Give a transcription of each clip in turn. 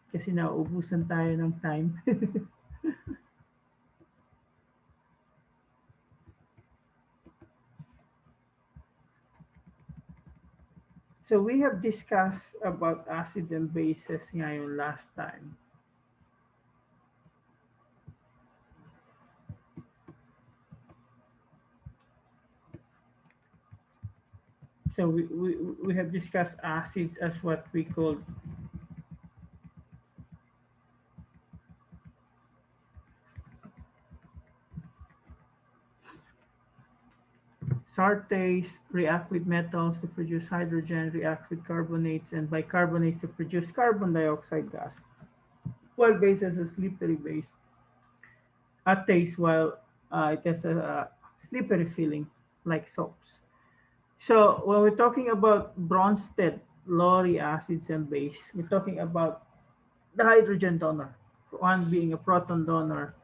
kasi nauubusan tayo ng time. So we have discussed about acid and bases ngayon last time. So we have discussed acids as what we call Sartase, react with metals to produce hydrogen, react with carbonates and bicarbonates to produce carbon dioxide gas. While bases a slippery base, a taste while it has a slippery feeling like soaps. So when we're talking about Bronsted-Lowry acids and base, we're talking about the hydrogen donor, one being a proton donor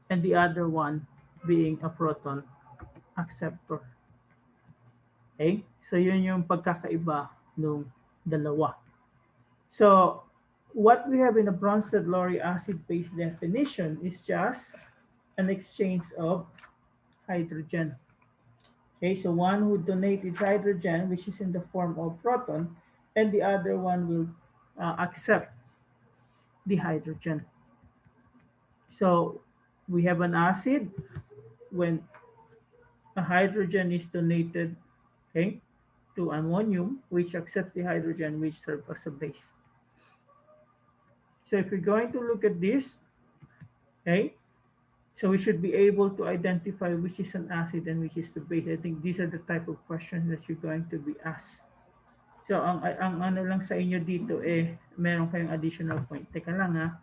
and the other one being a proton acceptor. Okay? So yun yung pagkakaiba ng dalawa. So what we have in the Bronsted-Lowry acid-base definition is just an exchange of hydrogen. Okay, so one would donate its hydrogen, which is in the form of proton, and the other one will accept the hydrogen. So we have an acid when a hydrogen is donated, okay, to ammonium, which accepts the hydrogen, which serves as a base. So if we're going to look at this, okay, so we should be able to identify which is an acid and which is the base. I think these are the type of questions that you're going to be asked. So ang ano lang sa inyo dito meron kayong additional point. Teka lang ha.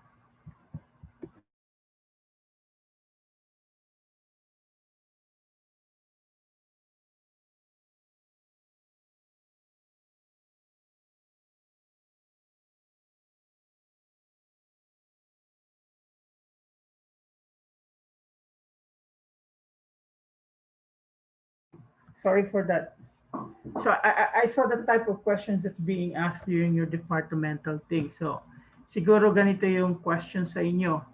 Sorry for that. So I saw the type of questions that's being asked during your departmental thing. So siguro ganito yung question sa inyo.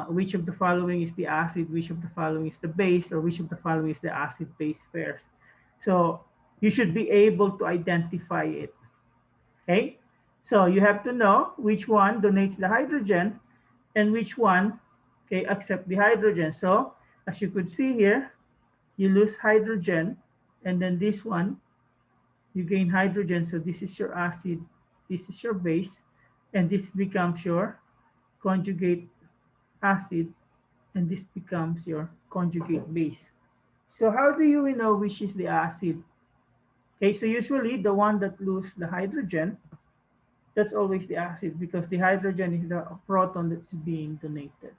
Which of the following is the acid, which of the following is the base, or which of the following is the acid-base pairs. So you should be able to identify it. Okay? So you have to know which one donates the hydrogen and which one, okay, accept the hydrogen. So as you could see here, you lose hydrogen, and then this one, you gain hydrogen. So this is your acid, this is your base, and this becomes your conjugate acid, and this becomes your conjugate base. So how do you know which is the acid? Okay, so usually the one that loses the hydrogen, that's always the acid because the hydrogen is the proton that's being donated.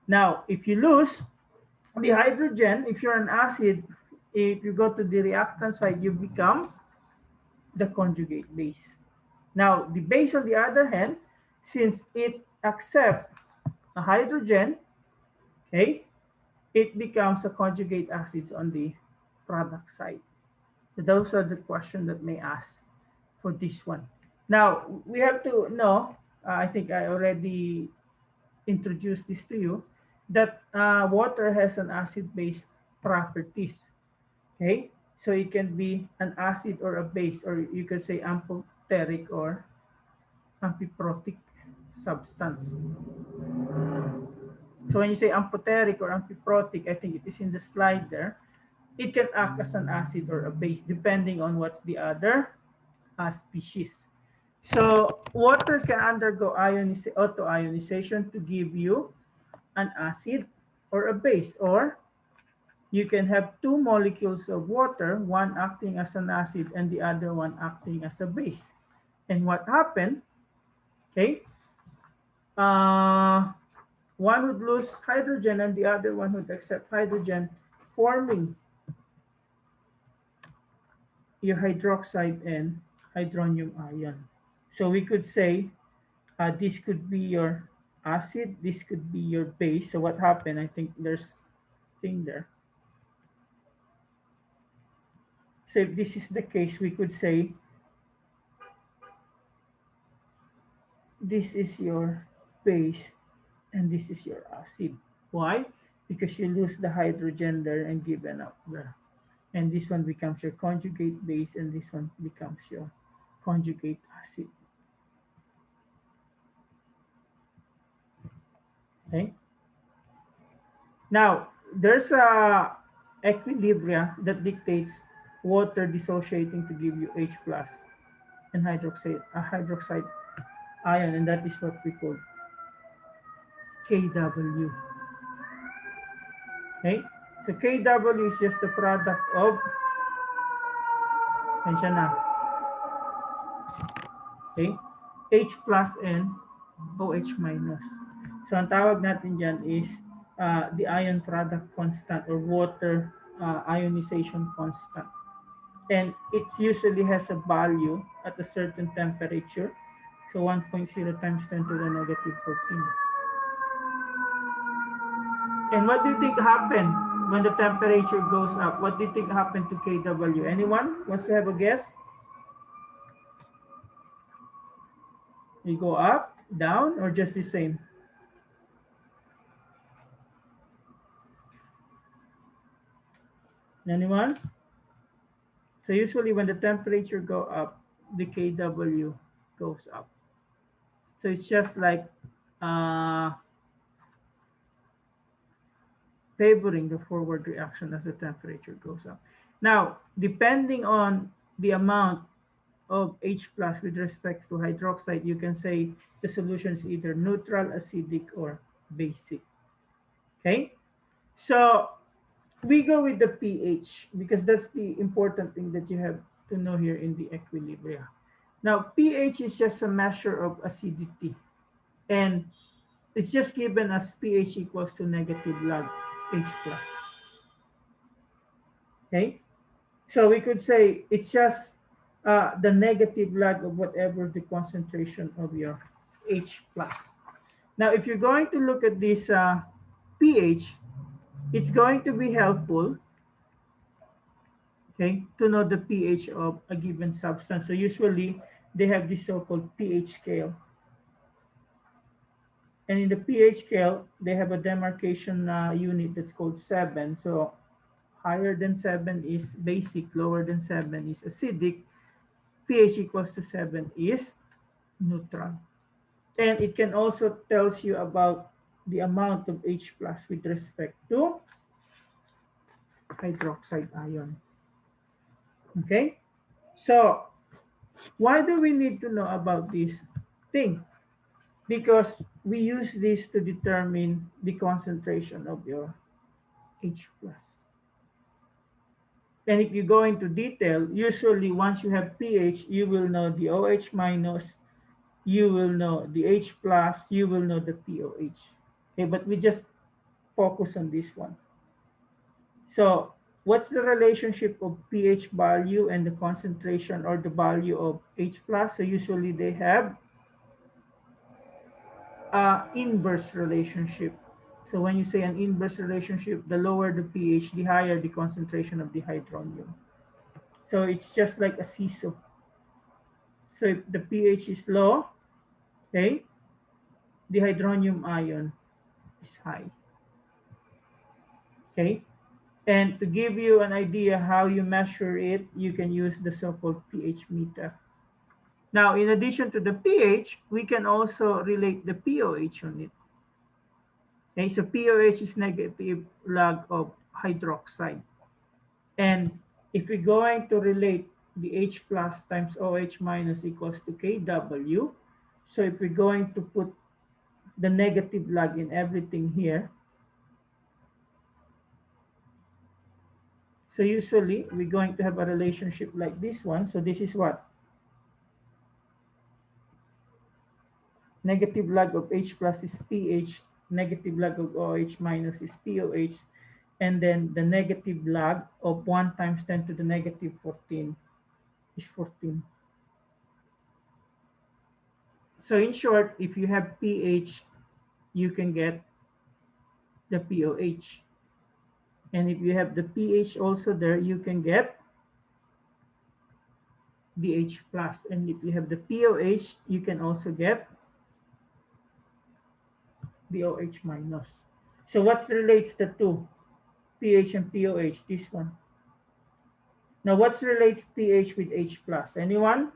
Now, if you lose the hydrogen, if you're an acid, if you go to the reactant side, you become the conjugate base. Now, the base on the other hand, since it accepts a hydrogen, okay, it becomes a conjugate acids on the product side. So those are the questions that may ask for this one. Now, we have to know, I think I already introduced this to you, that water has an acid-base properties. Okay, so it can be an acid or a base, or you could say amphoteric or amphiprotic substance. So when you say amphoteric or amphiprotic, I think it is in the slide there. It can act as an acid or a base depending on what's the other species. So water can undergo autoionization to give you an acid or a base, or you can have two molecules of water, one acting as an acid and the other one acting as a base. And what happened, okay, one would lose hydrogen and the other one would accept hydrogen, forming your hydroxide and hydronium ion. So we could say this could be your acid, this could be your base. So what happened? I think there's thing there. So if this is the case, we could say this is your base and this is your acid. Why? Because you lose the hydrogen there and given up there. And this one becomes your conjugate base and this one becomes your conjugate acid. Okay. Now, there's a equilibria that dictates water dissociating to give you H plus and hydroxide ion, and that is what we call Kw. Okay? So Kw is just the product of, pensya na, okay? H plus and OH minus. So ang tawag natin dyan is the ion product constant or water ionization constant. And it usually has a value at a certain temperature. So 1.0 times 10 to the negative 14. And what do you think happened when the temperature goes up? What do you think happened to Kw? Anyone wants to have a guess? You go up, down, or just the same? Anyone? So usually when the temperature go up, the Kw goes up. So it's just like favoring the forward reaction as the temperature goes up. Now, depending on the amount of H plus with respect to hydroxide, you can say the solution is either neutral, acidic, or basic. Okay? So we go with the pH because that's the important thing that you have to know here in the equilibria. Now, pH is just a measure of acidity. And it's just given as pH equals to negative log H plus. Okay? So we could say it's just the negative log of whatever the concentration of your H plus. Now, if you're going to look at this pH, it's going to be helpful, okay, to know the pH of a given substance. So usually they have this so-called pH scale. And in the pH scale, they have a demarcation unit that's called 7. So higher than 7 is basic, lower than 7 is acidic. pH equals to 7 is neutral. And it can also tells you about the amount of H plus with respect to hydroxide ion. Okay? So why do we need to know about this thing? Because we use this to determine the concentration of your H plus. And if you go into detail, usually once you have pH, you will know the OH minus, you will know the H plus, you will know the POH. Okay, but we just focus on this one. So what's the relationship of pH value and the concentration or the value of H plus? So usually they have inverse relationship. So when you say an inverse relationship, the lower the pH, the higher the concentration of the hydronium. So it's just like a seesaw. So if the pH is low, okay, the hydronium ion is high. Okay, and to give you an idea how you measure it, you can use the so-called pH meter. Now, in addition to the pH, we can also relate the POH on it. Okay, so POH is negative log of hydroxide. And if we're going to relate the H plus times OH minus equals to Kw, so if we're going to put the negative log in everything here, so usually we're going to have a relationship like this one. So this is what? Negative log of H plus is pH, negative log of OH minus is POH, and then the negative log of 1 times 10 to the negative 14 is 14. So in short, if you have pH, you can get the POH. And if you have the pH also there, you can get the H plus. And if you have the POH, you can also get BOH minus. So what relates the two? pH and POH, this one. Now what relates pH with H plus? Anyone?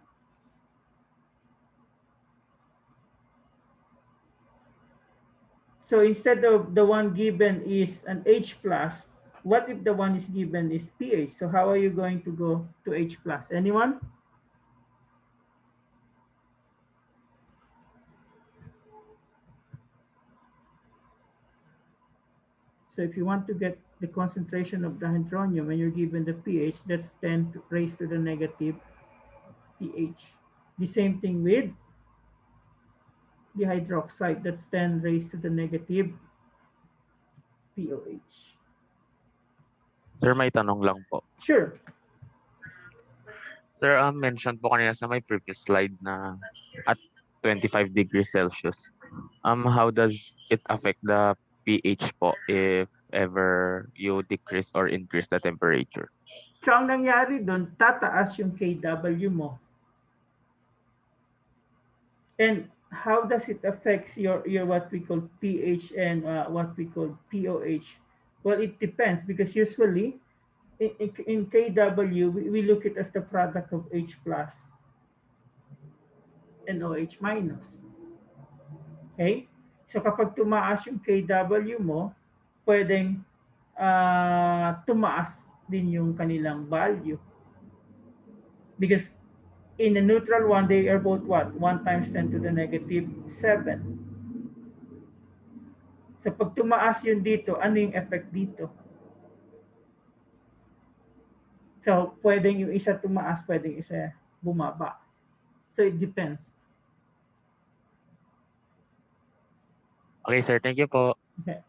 So instead of the one given is an H plus, what if the one is given is pH? So how are you going to go to H plus? Anyone? So if you want to get the concentration of the hydronium when you're given the pH, that's 10 raised to the negative pH. The same thing with the hydroxide, that's 10 raised to the negative POH. Sir, may tanong lang po. Sure. Sir, mentioned po kanina sa my previous slide na at 25 degrees Celsius, how does it affect the pH po if ever you decrease or increase the temperature? So ang nangyari doon, tataas yung KW mo. And how does it affect your what we call pH and what we call POH? Well, it depends because usually in KW, we look at it as the product of H plus and OH minus. Okay? So kapag tumaas yung KW mo, pwedeng tumaas din yung kanilang value. Because in the neutral one, they are both what? 1 times 10 to the negative 7. So pag tumaas yun dito, ano yung effect dito? So pwedeng yung isa tumaas, pwedeng isa bumaba. So it depends. Okay, sir. Thank you po. Okay.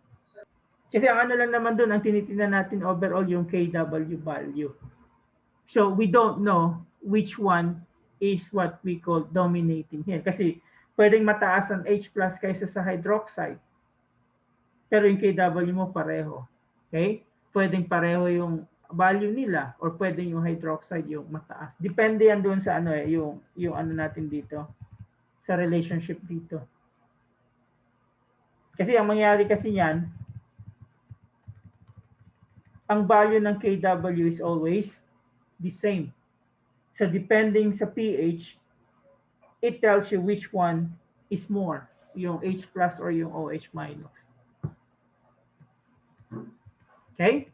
Kasi ang ano lang naman doon, ang tinitingnan natin overall yung KW value. So we don't know which one is what we call dominating here. Kasi pwedeng mataas ang H plus kaysa sa hydroxide. Pero yung KW mo pareho. Okay? Pwedeng pareho yung value nila or pwedeng yung hydroxide yung mataas. Depende yan doon sa ano yung ano natin dito sa relationship dito. Kasi ang mangyari kasi niyan, ang value ng KW is always the same. So depending sa pH, it tells you which one is more, yung H plus or yung OH minus. Okay?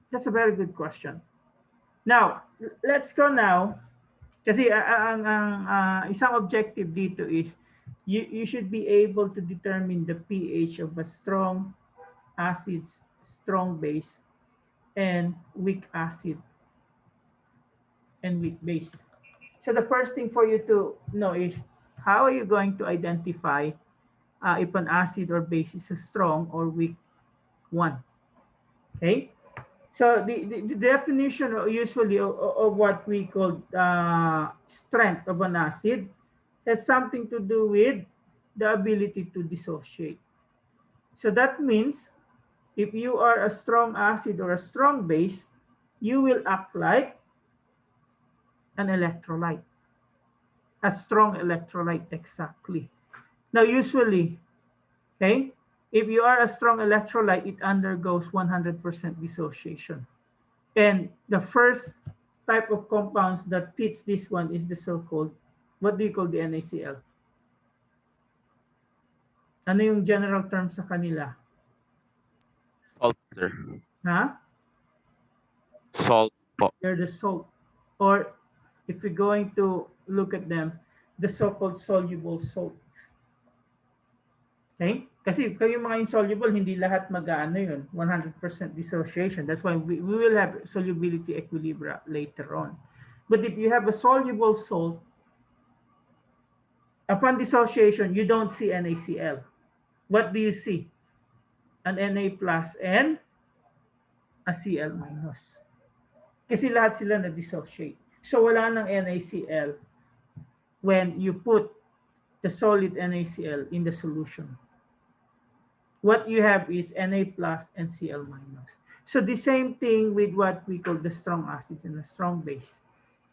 That's a very good question. Now, let's go now. Kasi ang isang objective dito is you should be able to determine the pH of a strong acid, strong base, and weak acid and weak base. So the first thing for you to know is how are you going to identify if an acid or base is a strong or weak one? Okay? So the definition usually of what we call strength of an acid has something to do with the ability to dissociate. So that means if you are a strong acid or a strong base, you will act like an electrolyte, a strong electrolyte exactly. Now usually, okay, if you are a strong electrolyte, it undergoes 100% dissociation. And the first type of compounds that fits this one is the so-called, what do you call the NaCl? Ano yung general term sa kanila? Salt, sir. Ha? Salt po. They're the salt. Or if we're going to look at them, the so-called soluble salt. Okay? Kasi kayo mga insoluble, hindi lahat mag-ano yun, 100% dissociation. That's why we will have solubility equilibria later on. But if you have a soluble salt, upon dissociation, you don't see NaCl. What do you see? An Na plus and a Cl minus. Kasi lahat sila na-dissociate. So wala ng NaCl when you put the solid NaCl in the solution. What you have is Na plus and Cl minus. So the same thing with what we call the strong acids and the strong base.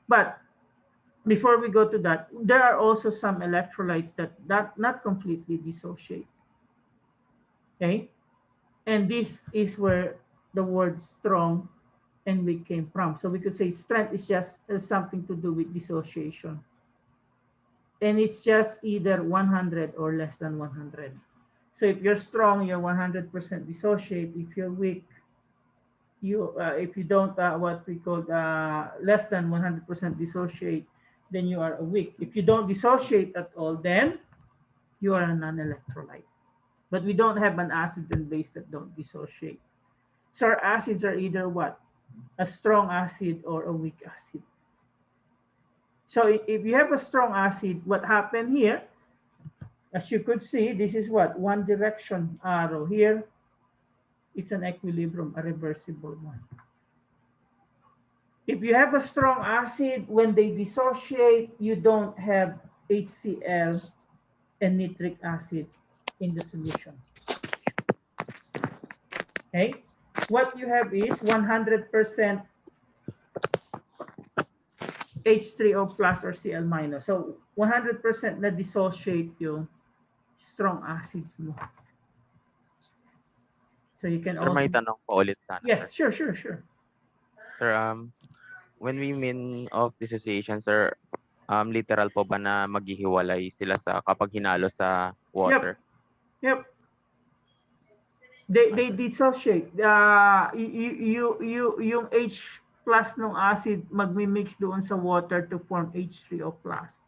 But before we go to that, there are also some electrolytes that not completely dissociate. Okay, and this is where the word strong and weak came from. So we could say strength is just something to do with dissociation, and it's just either 100 or less than 100. So if you're strong, you're 100% dissociate. If you're weak, you if you don't what we call less than 100% dissociate, then you are weak. If you don't dissociate at all, then you are a non-electrolyte. But we don't have an acid and base that don't dissociate. So our acids are either what? A strong acid or a weak acid. So if you have a strong acid, what happened here, as you could see, this is what? One direction arrow here. It's an equilibrium, a reversible one. If you have a strong acid, when they dissociate, you don't have HCl and nitric acid in the solution. Okay? What you have is 100% H3O plus or Cl minus. So 100% na dissociate yung strong acids mo. So you can Sir, also... may tanong po ulit sana, Yes, sir. sure. Sir, when we mean of dissociation, sir, literal po ba na maghihiwalay sila sa kapag hinalo sa water? Yep. They dissociate. Yung H plus ng acid magmi-mix doon sa water to form H3O plus.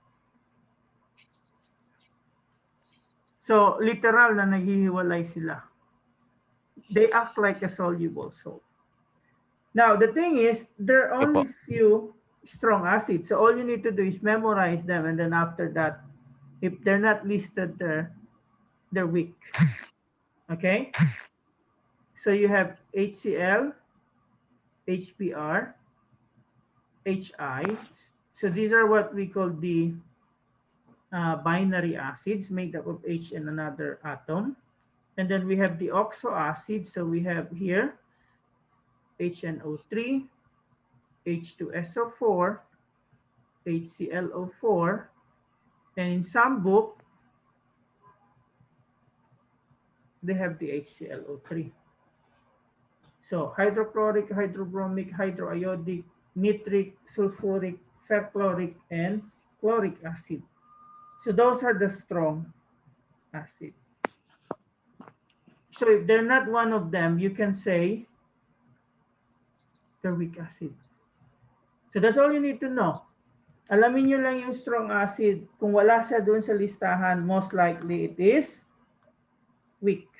So literal na naghihiwalay sila. They act like a soluble salt. Now the thing is, there are only few strong acids. So all you need to do is memorize them, and then after that, if they're not listed there, they're weak. Okay? So you have HCl, HBr, HI. So these are what we call the binary acids made up of H and another atom. And then we have the oxo acids. So we have here HNO3, H2SO4, HClO4, and in some book, they have the HClO3. So hydrochloric, hydrobromic, hydroiodic, nitric, sulfuric, perchloric, and chloric acid. So those are the strong acid. So if they're not one of them, you can say they're weak acid. So that's all you need to know. Alamin nyo lang yung strong acid. Kung wala siya doon sa listahan, most likely it is weak.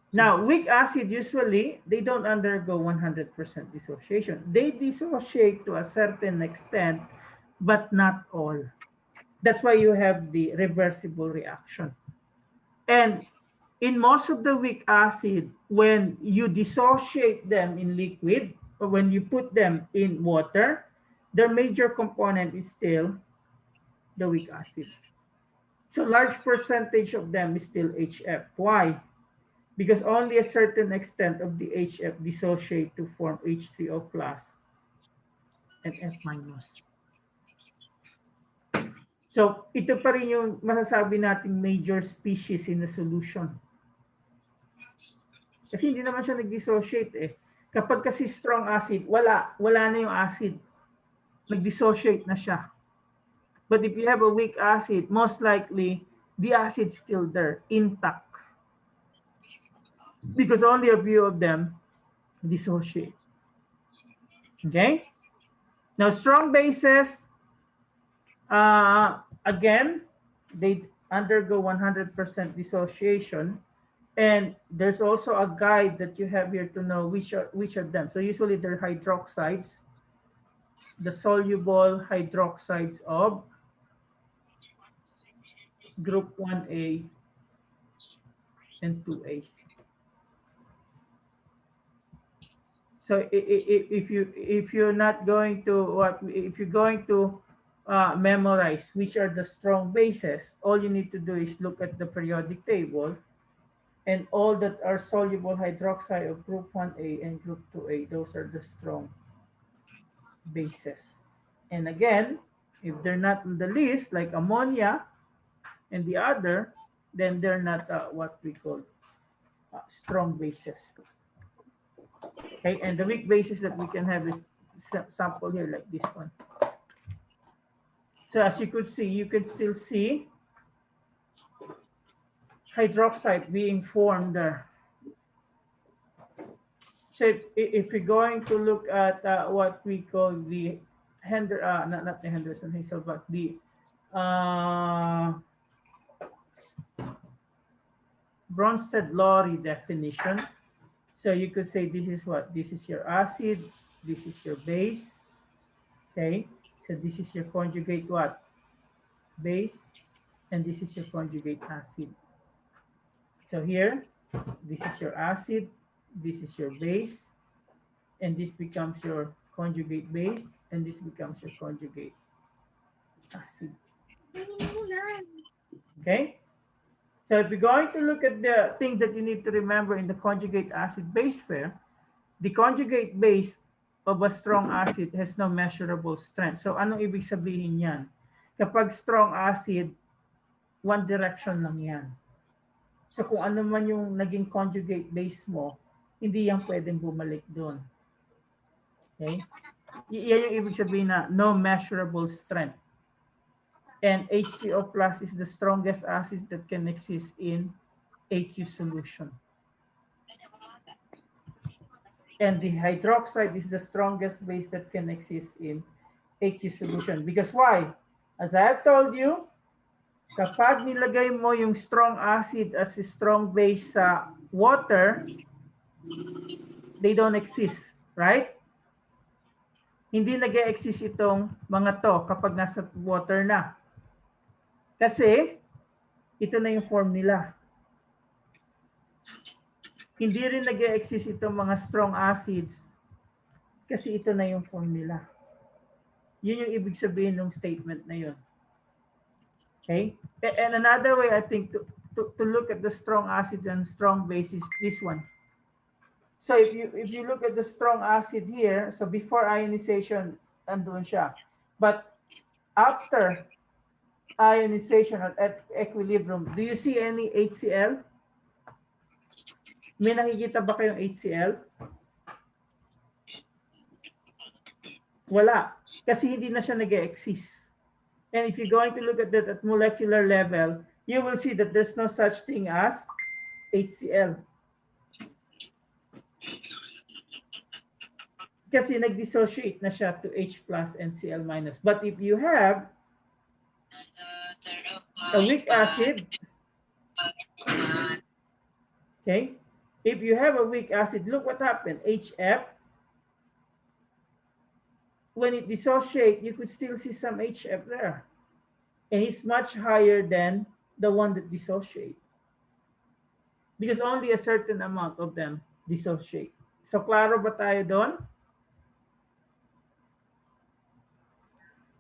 Now, weak acid, usually, they don't undergo 100% dissociation. They dissociate to a certain extent, but not all. That's why you have the reversible reaction. And in most of the weak acid, when you dissociate them in liquid, or when you put them in water, their major component is still the weak acid. So large percentage of them is still HF. Why? Because only a certain extent of the HF dissociate to form H3O plus and F minus. So ito pa rin yung masasabi nating major species in the solution. Kasi hindi naman siya nag-dissociate eh. Kapag kasi strong acid, wala na yung acid. Nag-dissociate na siya. But if you have a weak acid, most likely the acid's still there, intact. Because only a few of them dissociate. Okay? Now, strong bases, again, they undergo 100% dissociation. And there's also a guide that you have here to know which of them. So usually they're hydroxides, the soluble hydroxides of group 1A and 2A. So if you're not going to if you're going to memorize which are the strong bases, all you need to do is look at the periodic table, and all that are soluble hydroxide of group 1A and group 2A, those are the strong bases. And again, if they're not on the list, like ammonia, and the other, then they're not what we call strong bases. Okay, and the weak bases that we can have is sample here like this one. So as you could see, you can still see hydroxide being formed there. So if we're going to look at what we call the not the Henderson Hazel, but the Bronsted-Lowry definition. So you could say this is what? This is your acid, this is your base. Okay, so this is your conjugate what? Base, and this is your conjugate acid. So here, this is your acid, this is your base, and this becomes your conjugate base, and this becomes your conjugate acid. Okay? So if you're going to look at the things that you need to remember in the conjugate acid-base pair, the conjugate base of a strong acid has no measurable strength. So anong ibig sabihin yan? Kapag strong acid, one direction lang yan. So kung ano man yung naging conjugate base mo, hindi yan pwedeng bumalik doon. Okay? Yan yung ibig sabihin na no measurable strength. And H3O plus is the strongest acid that can exist in aqueous solution. And the hydroxide is the strongest base that can exist in aqueous solution. Because why? As I have told you, kapag nilagay mo yung strong acid as a strong base sa water, they don't exist, right? Hindi nag-exist itong mga to kapag nasa water na. Kasi, ito na yung formula. Hindi rin nag-exist itong mga strong acids kasi ito na yung formula. Yun yung ibig sabihin ng statement na yun. Okay? And another way, I think, to look at the strong acids and strong bases, this one. So if you look at the strong acid here, so before ionization, andun siya. But after ionization at equilibrium, do you see any HCl? May nakikita ba kayong HCl? Wala. Kasi hindi na siya nag-exist. And if you're going to look at that at molecular level, you will see that there's no such thing as HCl. Kasi nag-dissociate na siya to H plus and Cl minus. But if you have a weak acid, okay, if you have a weak acid, look what happened. HF, when it dissociates, you could still see some HF there. And it's much higher than the one that dissociate. Because only a certain amount of them dissociate. So, klaro ba tayo doon?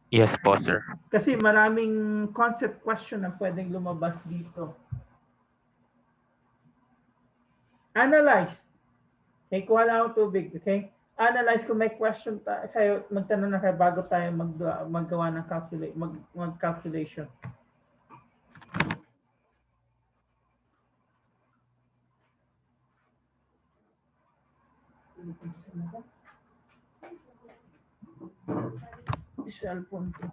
Yes po, sir. Kasi maraming concept question ang pwedeng lumabas dito. Analyze. Okay, kuha lang ako tubig. Okay? Analyze kung may question kayo, magtanong na kayo bago tayo maggawa ng mag-calculation. Cellphone ko.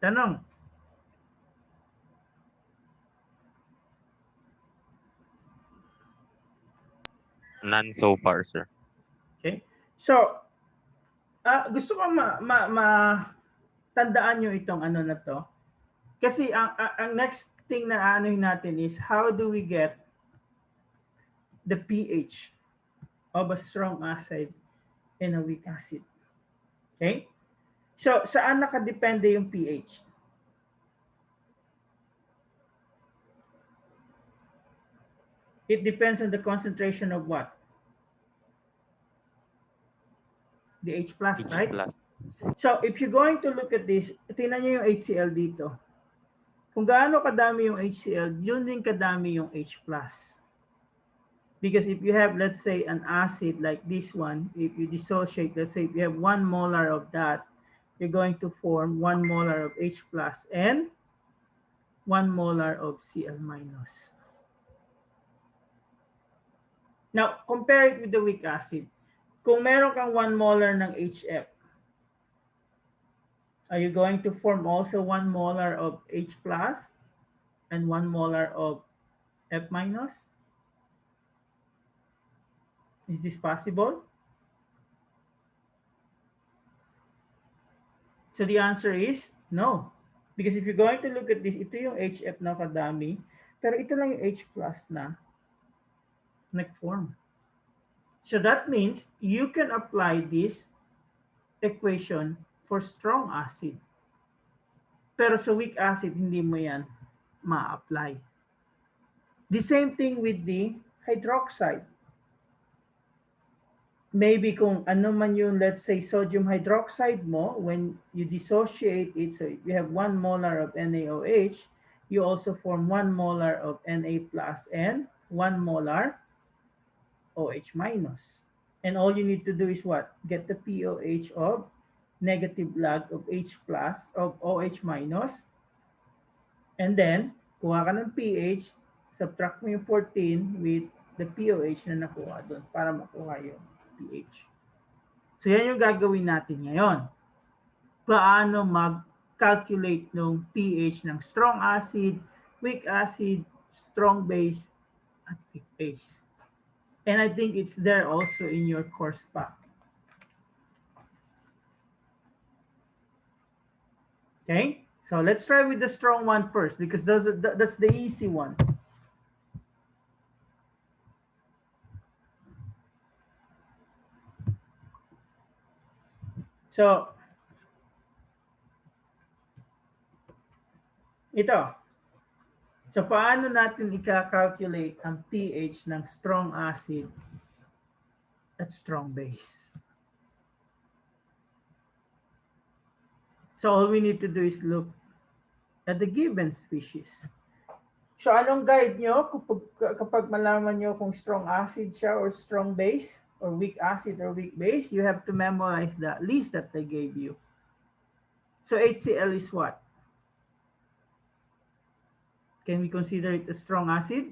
Tanong. None so far, sir. Okay. So, gusto ko tandaan nyo itong ano na to. Kasi ang next thing na aanohin natin is how do we get the pH of a strong acid and a weak acid. Okay? So, saan nakadepende yung pH? It depends on the concentration of what? The H plus, H right? plus. So, if you're going to look at this, tingnan nyo yung HCl dito. Kung gaano kadami yung HCl, yun din kadami yung H plus. Because if you have, let's say, an acid like this one, if you dissociate, let's say if you have 1 molar of that, you're going to form 1 molar of H plus and 1 molar of Cl minus. Now, compare it with the weak acid. Kung meron kang 1 molar ng HF, are you going to form also 1 molar of H plus and 1 molar of F minus? Is this possible? So the answer is no. Because if you're going to look at this, ito yung HF na kadami, pero ito lang yung H plus na nag-form. So that means you can apply this equation for strong acid. Pero sa weak acid, hindi mo yan ma-apply. The same thing with the hydroxide. Maybe kung ano man yung, let's say, sodium hydroxide mo, when you dissociate it, so you have 1 molar of NaOH, you also form 1 molar of Na plus and 1 molar OH minus. And all you need to do is what? Get the pOH of negative log of H plus of OH minus. And then, kuha ka ng pH, subtract mo yung 14 with the pOH na nakuha doon para makuha yung pH. So yan yung gagawin natin ngayon. Paano mag-calculate ng pH ng strong acid, weak acid, strong base, at weak base. And I think it's there also in your course pack. Okay, so let's try with the strong one first because that's the easy one. So, ito. So, paano natin i-calculate ang pH ng strong acid at strong base? So, all we need to do is look at the given species. So, anong guide nyo kapag malaman nyo kung strong acid siya or strong base or weak acid or weak base? You have to memorize the list that they gave you. So, HCl is what? Can we consider it a strong acid?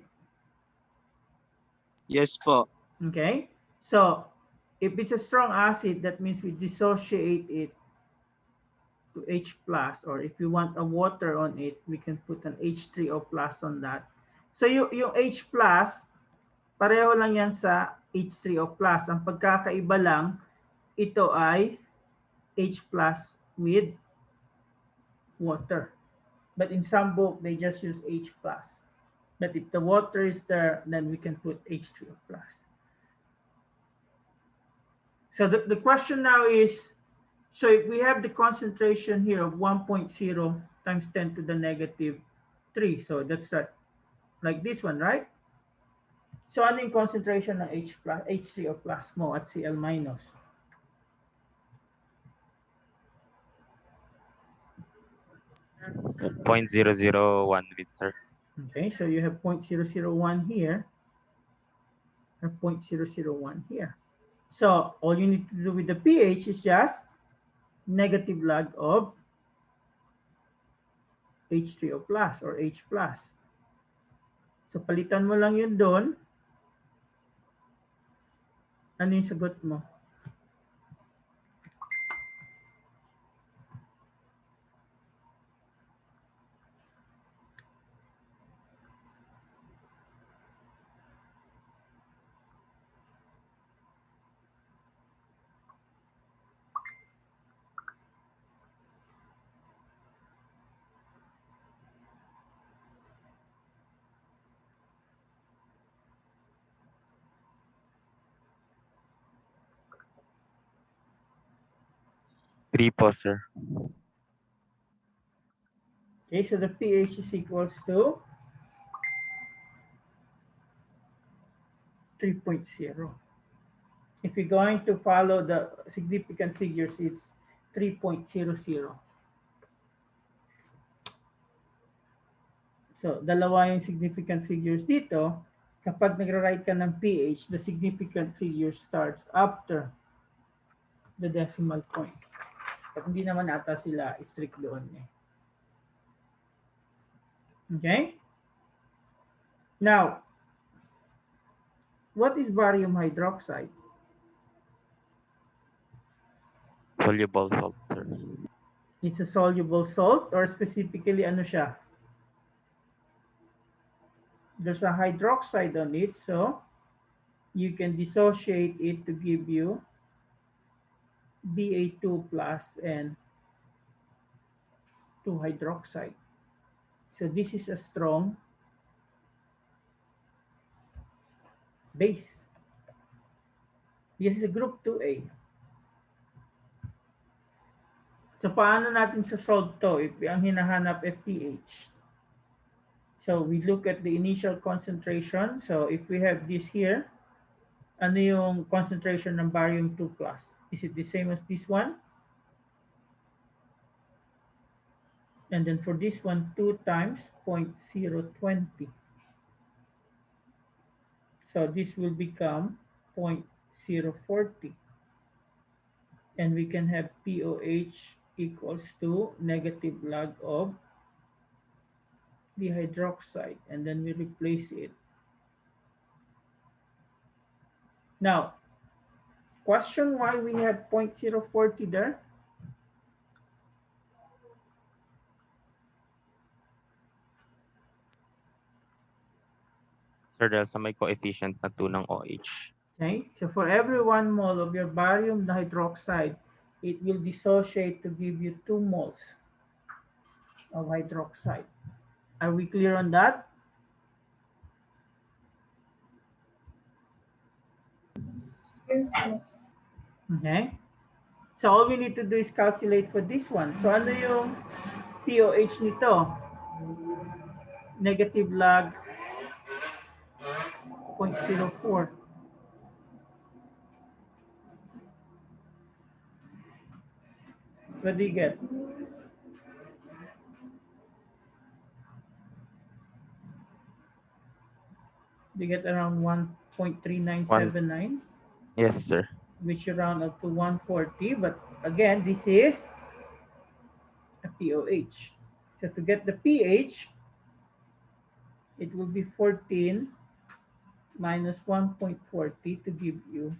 Yes po. Okay. So, if it's a strong acid, that means we dissociate it to H plus, or if you want a water on it, we can put an H3O plus on that. So, yung H plus, pareho lang yan sa H3O plus. Ang pagkakaiba lang, ito ay H plus with water. But in some book, they just use H plus. But if the water is there, then we can put H3O plus. So the question now is, so if we have the concentration here of 1.0 times 10 to the negative 3, so that's that, like this one, right? So ano yung concentration ng H plus, H3O plus mo at Cl minus? .001 liter. Okay, so you have 0.001 here, or 0.001 here. So all you need to do with the pH is just negative log of H3O plus or H plus. So palitan mo lang yun doon. Ano yung sagot mo? Three po, sir. Okay, so the pH is equals to 3.0. If you're going to follow the significant figures, it's 3.00. So, dalawa yung significant figures dito. Kapag nagra-write ka ng pH, the significant figure starts after the decimal point. At hindi naman ata sila strict doon eh. Okay? Now, what is barium hydroxide? Soluble salt, sir. It's a soluble salt, or specifically ano siya? There's a hydroxide on it, so you can dissociate it to give you Ba2 plus and 2 hydroxide. So this is a strong base. This is a group 2A. So paano natin sa solve to if ang hinahanap ay pH? So we look at the initial concentration. So if we have this here, ano yung concentration ng barium 2 plus? Is it the same as this one? And then for this one, 2 times 0.020. So this will become 0.040. And we can have POH equals to negative log of the hydroxide. And then we replace it. Now, question why we have 0.040 there? Sir, dahil sa may coefficient na 2 ng OH. Okay, so for every 1 mole of your barium hydroxide, it will dissociate to give you 2 moles of hydroxide. Are we clear on that? Okay. So all we need to do is calculate for this one. So ano yung POH nito? Negative log 0.04. What do you get? You get around 1.3979. Yes, sir. Which you round up to 140. But again, this is a POH. So to get the pH, it will be 14 minus 1.40 to give you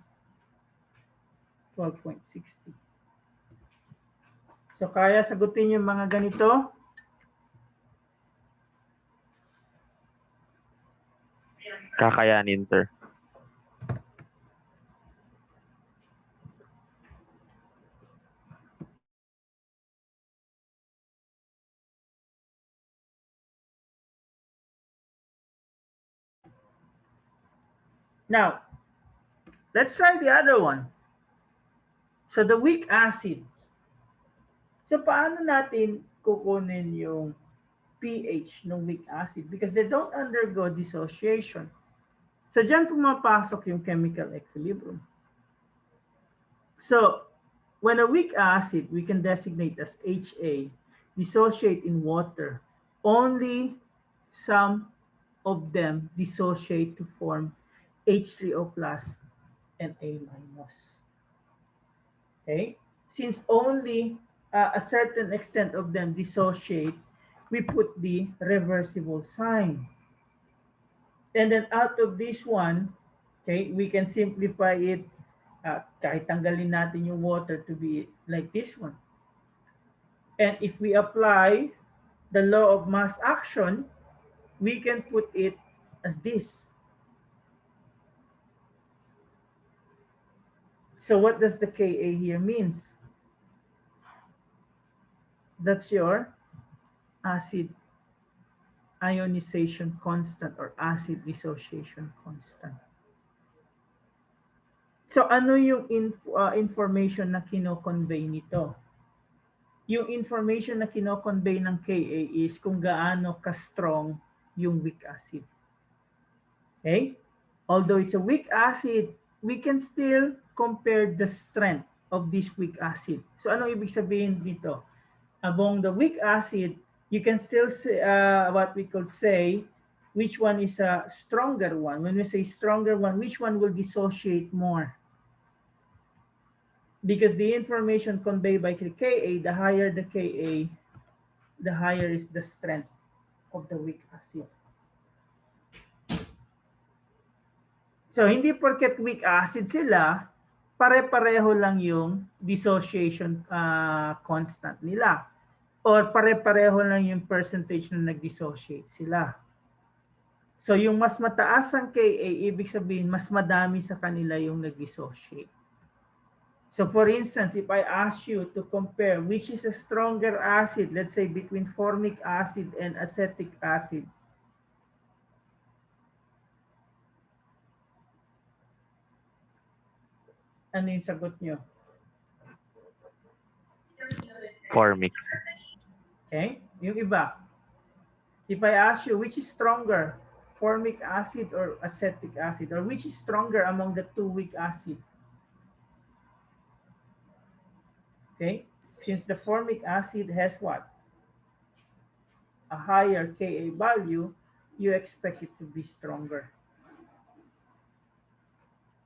12.60. So kaya sagutin yung mga ganito? Kakayanin, sir. Now, let's try the other one. So the weak acids. So paano natin kukunin yung pH ng weak acid? Because they don't undergo dissociation. So dyan pumapasok yung chemical equilibrium. So when a weak acid, we can designate as HA, dissociate in water. Only some of them dissociate to form H3O plus and A minus. Okay? Since only a certain extent of them dissociate, we put the reversible sign. And then out of this one, okay, we can simplify it. Kahit tanggalin natin yung water to be like this one. And if we apply the law of mass action, we can put it as this. So what does the Ka here means? That's your acid ionization constant or acid dissociation constant. So ano yung information na kino-convey nito? Yung information na kino-convey ng Ka is kung gaano ka-strong yung weak acid. Okay? Although it's a weak acid, we can still compare the strength of this weak acid. So ano ibig sabihin dito? Among the weak acid, you can still say, what we could say which one is a stronger one? When we say stronger one, which one will dissociate more? Because the information conveyed by Ka, the higher the Ka, the higher is the strength of the weak acid. So, hindi porket weak acid sila, pare-pareho lang yung dissociation constant nila. Or pare-pareho lang yung percentage na nag-dissociate sila. So, yung mas mataas ang Ka, ibig sabihin, mas madami sa kanila yung nag-dissociate. So, for instance, if I ask you to compare which is a stronger acid, let's say between formic acid and acetic acid, ano yung sagot nyo? Formic. Okay? Yung iba. If I ask you which is stronger, formic acid or acetic acid, or which is stronger among the two weak acid? Okay? Since the formic acid has what? A higher Ka value, you expect it to be stronger.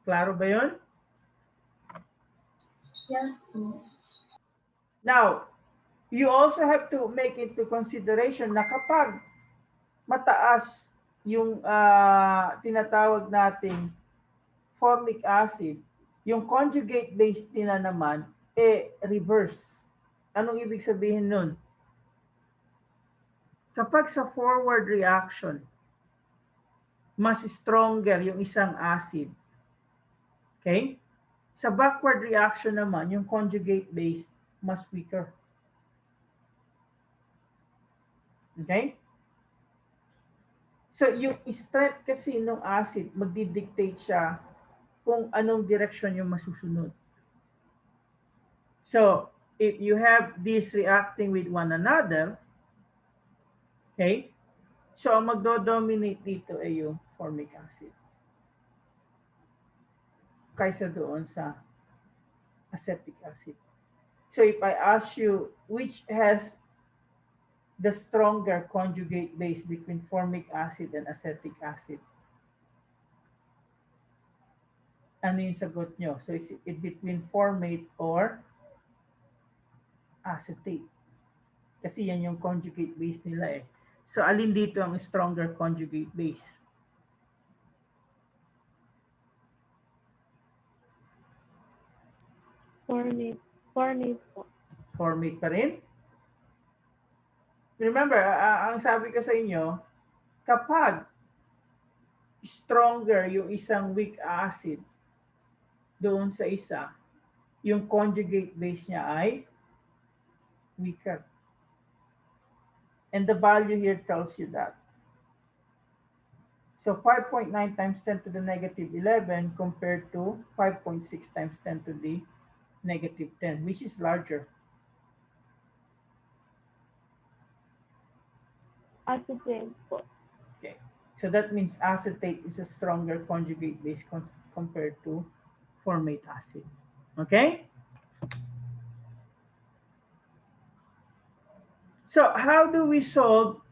Klaro ba yun? Yeah. Now, you also have to make into consideration na kapag mataas yung tinatawag nating formic acid, yung conjugate base nila naman, reverse. Anong ibig sabihin nun? Kapag sa forward reaction, mas stronger yung isang acid. Okay? Sa backward reaction naman, yung conjugate base, mas weaker. Okay? So, yung strength kasi ng acid, magdidictate siya kung anong direction yung masusunod. So, if you have this reacting with one another, okay, so ang magdo-dominate dito ay yung formic acid kaysa doon sa acetic acid. So, if I ask you which has the stronger conjugate base between formic acid and acetic acid, ano yung sagot nyo? So, is it between formate or acetate? Kasi yan yung conjugate base nila eh. So, alin dito ang stronger conjugate base? Formate po. Formate pa rin? Remember, ang sabi ko sa inyo, kapag stronger yung isang weak acid doon sa isa, yung conjugate base niya ay weaker. And the value here tells you that. So 5.9 times 10 to the negative 11 compared to 5.6 times 10 to the negative 10, which is larger? Acetate po. Okay. So that means acetate is a stronger conjugate base compared to formate acid. Okay? So how do we solve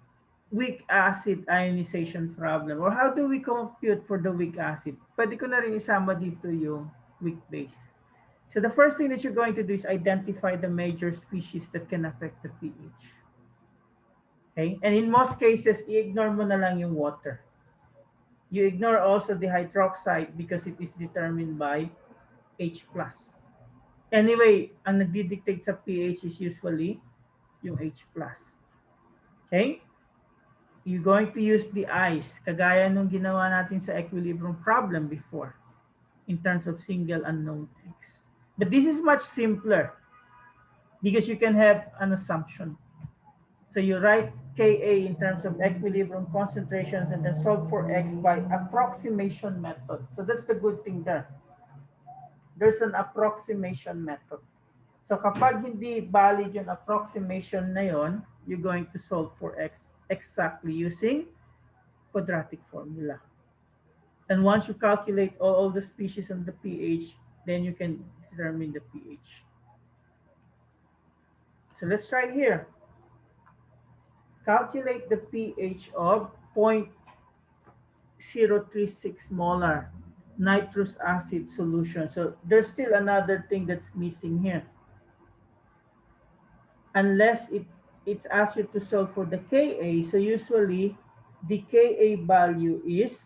weak acid ionization problem? Or how do we compute for the weak acid? Pwede ko na rin isama dito yung weak base. So the first thing that you're going to do is identify the major species that can affect the pH. Okay? And in most cases, i-ignore mo na lang yung water. You ignore also the hydroxide because it is determined by H+. Anyway, ang nagdidictate sa pH is usually yung H+. Okay? You're going to use the ice, kagaya nung ginawa natin sa equilibrium problem before in terms of single unknown X. But this is much simpler because you can have an assumption. So you write Ka in terms of equilibrium concentrations and then solve for X by approximation method. So that's the good thing there. There's an approximation method. So kapag hindi valid yung approximation na yon, you're going to solve for X exactly using quadratic formula. And once you calculate all the species and the pH, then you can determine the pH. So let's try here. Calculate the pH of 0.2 0.036 molar nitrous acid solution. So there's still another thing that's missing here. Unless it's asked you to solve for the Ka, so usually the Ka value is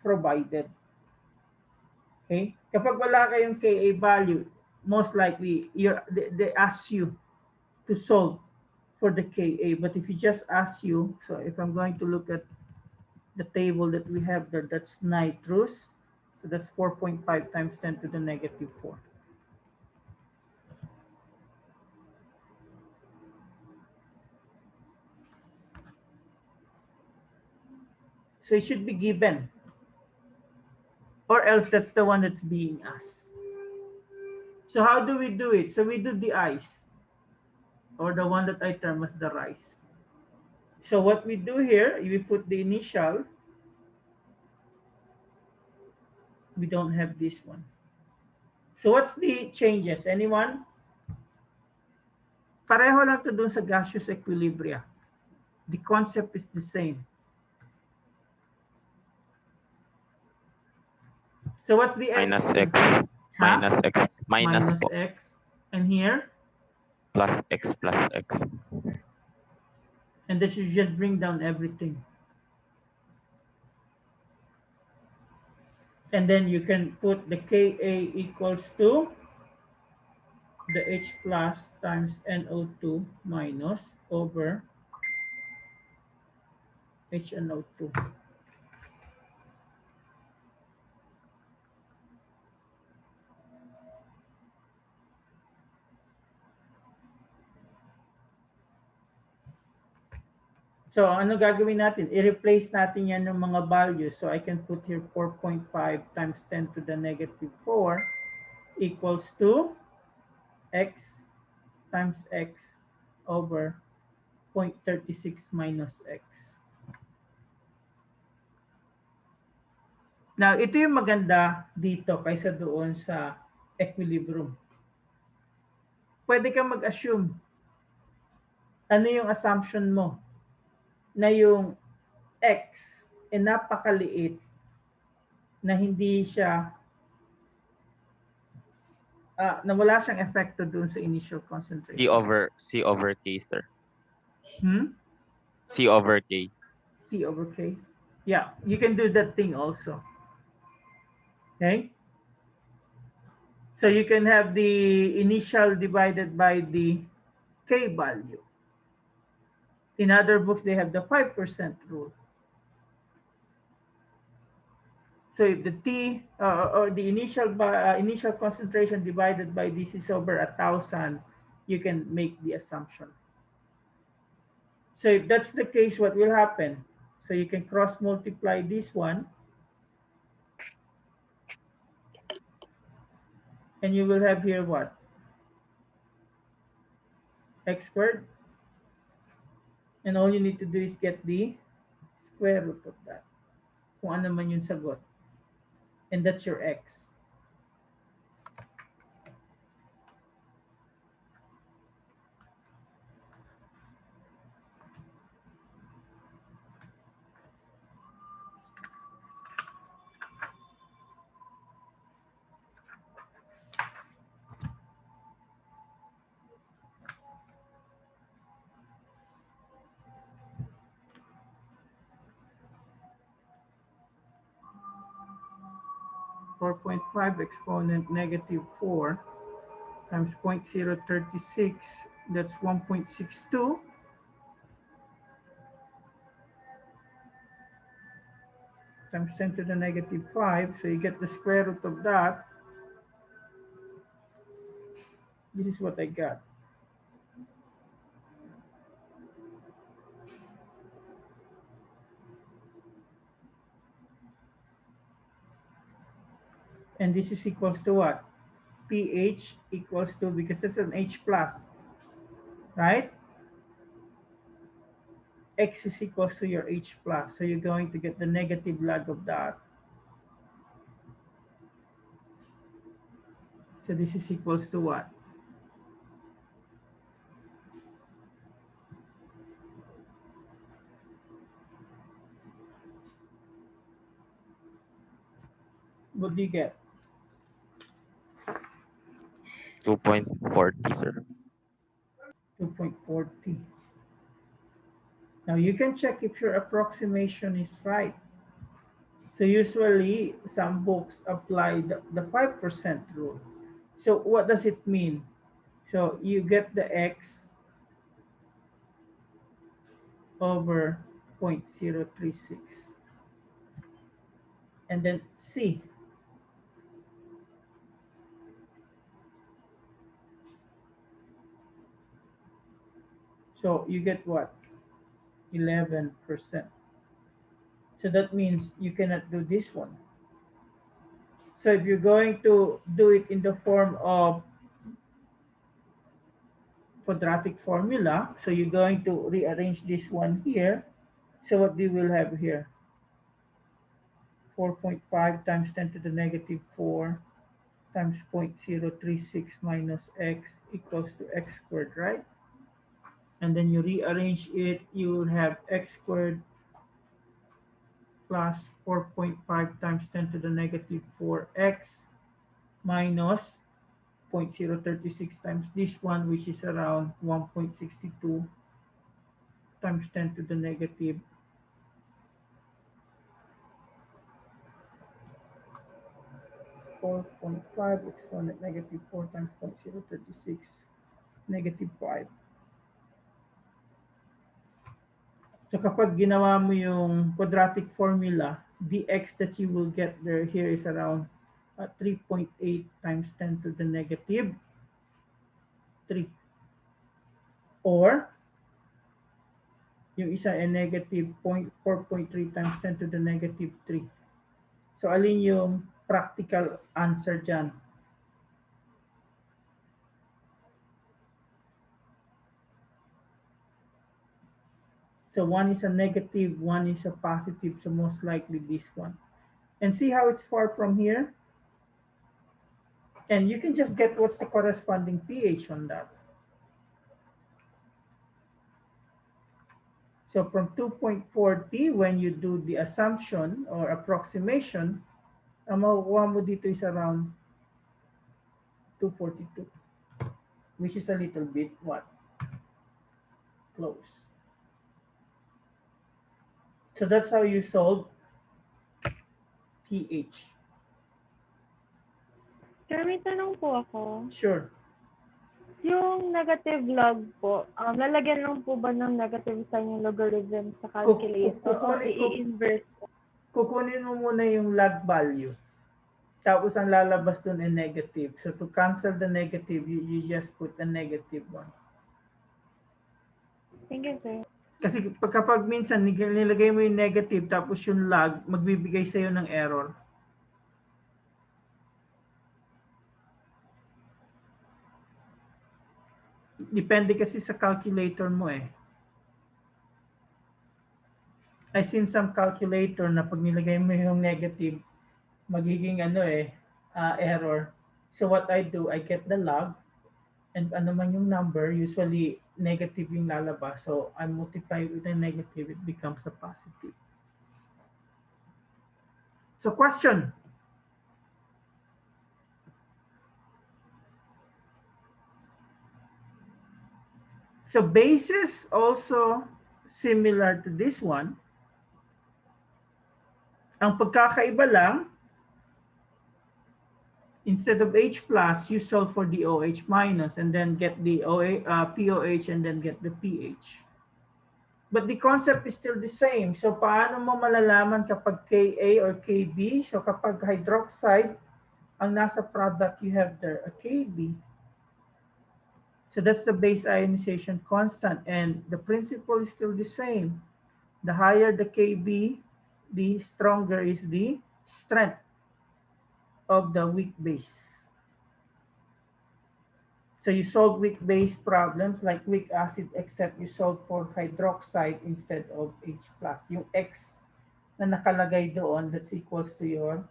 provided. Okay? Kapag wala kayong Ka value, most likely they ask you to solve for the Ka. But if you just ask you, so if I'm going to look at the table that we have there, that's nitrous. So that's 4.5 times 10 to the negative 4. So it should be given. Or else that's the one that's being asked. So how do we do it? So we do the ice, or the one that I term as the rice. So what we do here, we put the initial. We don't have this one. So what's the changes? Anyone? Pareho lang to dun sa gaseous equilibria. The concept is the same. So what's the Minus x? x. Minus Huh? x. Minus po. X. And here? Plus x plus x. And this should just bring down everything. And then you can put the Ka equals to the H plus times NO2 minus over HNO2. So, ano gagawin natin? I-replace natin yan ng mga values. So, I can put here 4.5 times 10 to the negative 4 equals to x times x over 0.36 minus x. Now, ito yung maganda dito kaysa doon sa equilibrium. Pwede kang mag-assume. Ano yung assumption mo? Na yung x ay napakaliit na hindi siya na wala siyang epekto doon sa initial concentration. C over K, sir. C over K. T over K. Yeah, you can do that thing also. Okay? So you can have the initial divided by the K value. In other books, they have the 5% rule. So if the T or the initial concentration divided by this is over 1,000, you can make the assumption. So if that's the case, what will happen? So you can cross multiply this one, and you will have here what? X squared. And all you need to do is get the square root of that. Kung ano man yung sagot. And that's your x. (4.5) exponent negative 4 times 0.036, that's 1.62. Times 10 to the negative 5, so you get the square root of that. This is what I got. And this is equals to what? pH equals to, because that's an H plus, right? X is equals to your H plus. So you're going to get the negative log of that. So this is equals to what? What do you get? 2.40, sir. 2.40. Now you can check if your approximation is right. So usually some books apply the 5% rule. So what does it mean? So you get the x over 0.036. And then C. So you get what? 11%. So that means you cannot do this one. So if you're going to do it in the form of quadratic formula, so you're going to rearrange this one here. So what we will have here? 4.5 times 10 to the negative 4 times 0.036 minus x equals to x squared, right? And then you rearrange it, you will have x squared plus 4.5 times 10 to the negative 4x minus 0.036 times this one, which is around 1.62 times 10 to the negative 4.5 exponent negative 4 times 0.036 negative 5. So kapag ginawa mo yung quadratic formula, the x that you will get there here is around 3.8 times 10 to the negative 3. Or, yung isa ay negative 4.3 times 10 to the negative 3. So alin yung practical answer dyan? So one is a negative, one is a positive, so most likely this one. And see how it's far from here? And you can just get what's the corresponding pH on that. So from 2.40, when you do the assumption or approximation, ang makukuha mo dito is around 242, which is a little bit what? Close. So that's how you solve pH. Sir, may tanong po ako. Sure. Yung negative log po, lalagyan lang po ba ng negative sign yung logarithm sa calculator o i-inverse po? Kukunin mo muna yung log value. Tapos ang lalabas dun ay negative. So to cancel the negative, you just put a negative one. Thank you, sir. Kasi kapag minsan nilagay mo yung negative tapos yung log, magbibigay sa'yo ng error. Depende kasi sa calculator mo eh. I seen some calculator na pag nilagay mo yung negative, magiging error. So what I do, I get the log, and ano man yung number, usually negative yung lalabas. So I multiply with a negative, it becomes a positive. So question. So bases also similar to this one. Ang pagkakaiba lang, instead of H plus, you solve for the OH minus and then get the POH and then get the pH. But the concept is still the same. So paano mo malalaman kapag Ka or Kb? So kapag hydroxide, ang nasa product, you have there a Kb. So that's the base ionization constant, and the principle is still the same. The higher the Kb, the stronger is the strength of the weak base. So you solve weak base problems like weak acid, except you solve for hydroxide instead of H+. Yung X na nakalagay doon, that's equals to your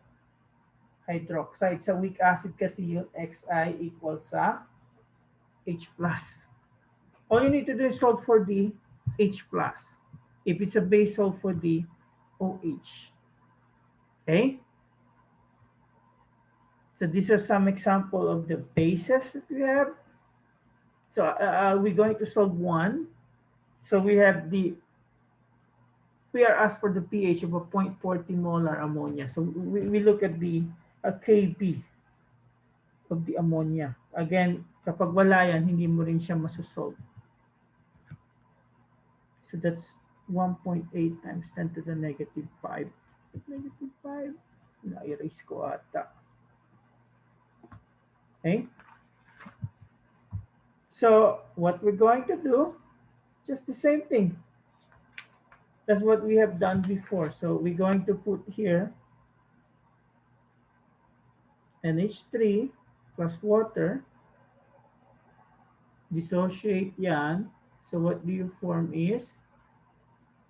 hydroxide. Sa weak acid kasi yung Xi equals sa H+. All you need to do is solve for the H+. If it's a base, solve for the OH. Okay? So these are some example of the bases that we have. So we're going to solve one. So we are asked for the pH of a 0.40 molar ammonia. So we look at the Kb of the ammonia. Again, kapag wala yan, hindi mo rin siya masosolve. So that's 1.8 times 10 to the negative 5. Negative 5. Na-erase ko ata. Okay? So what we're going to do, just the same thing. That's what we have done before. So we're going to put here NH3 plus water. Dissociate yan. So what do you form is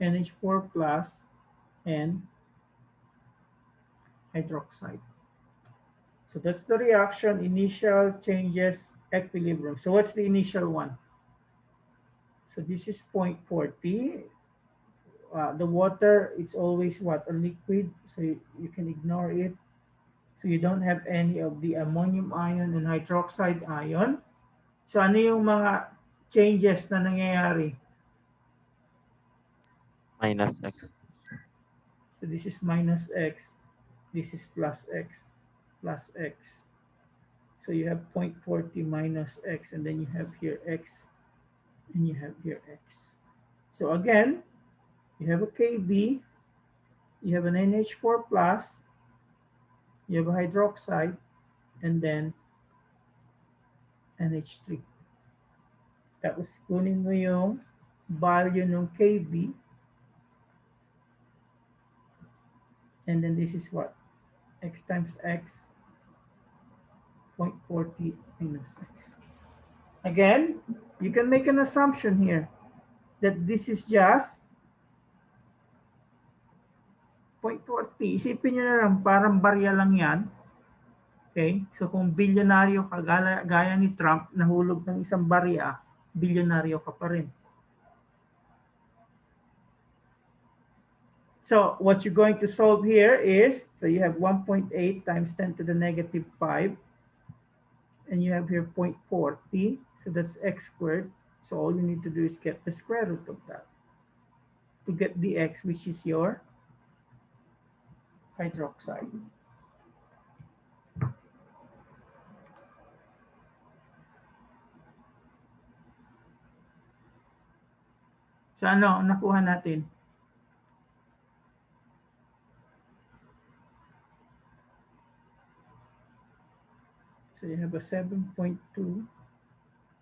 NH4 plus and hydroxide. So that's the reaction, initial changes, equilibrium. So what's the initial one? So this is 0.40. The water, it's always what? A liquid, so you can ignore it. So you don't have any of the ammonium ion and hydroxide ion. So ano yung mga changes na nangyayari? Minus X. So this is minus X. This is plus X. Plus X. So you have 0.40 minus X, and then you have here X, and you have here X. So again, you have a Kb, you have an NH4 plus, you have a hydroxide, and then NH3. Tapos kunin mo yung value ng Kb, and then this is what? X times X, 0.40 minus X. Again, you can make an assumption here that this is just 0.40. Isipin nyo na lang, parang barya lang yan. Okay? So kung bilyonaryo ka, gaya ni Trump, nahulog ng isang barya, bilyonaryo ka pa rin. So what you're going to solve here is, so you have 1.8 times 10 to the negative 5. And you have here 0.40. So that's x squared. So all you need to do is get the square root of that to get the x, which is your hydroxide. So ano, nakuha natin? So you have a 7.2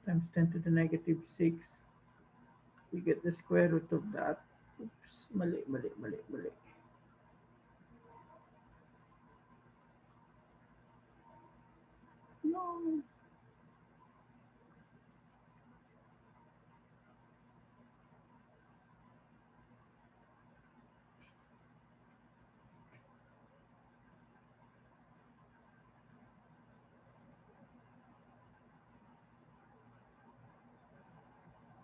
times 10 to the negative 6. We get the square root of that. Oops, mali. No.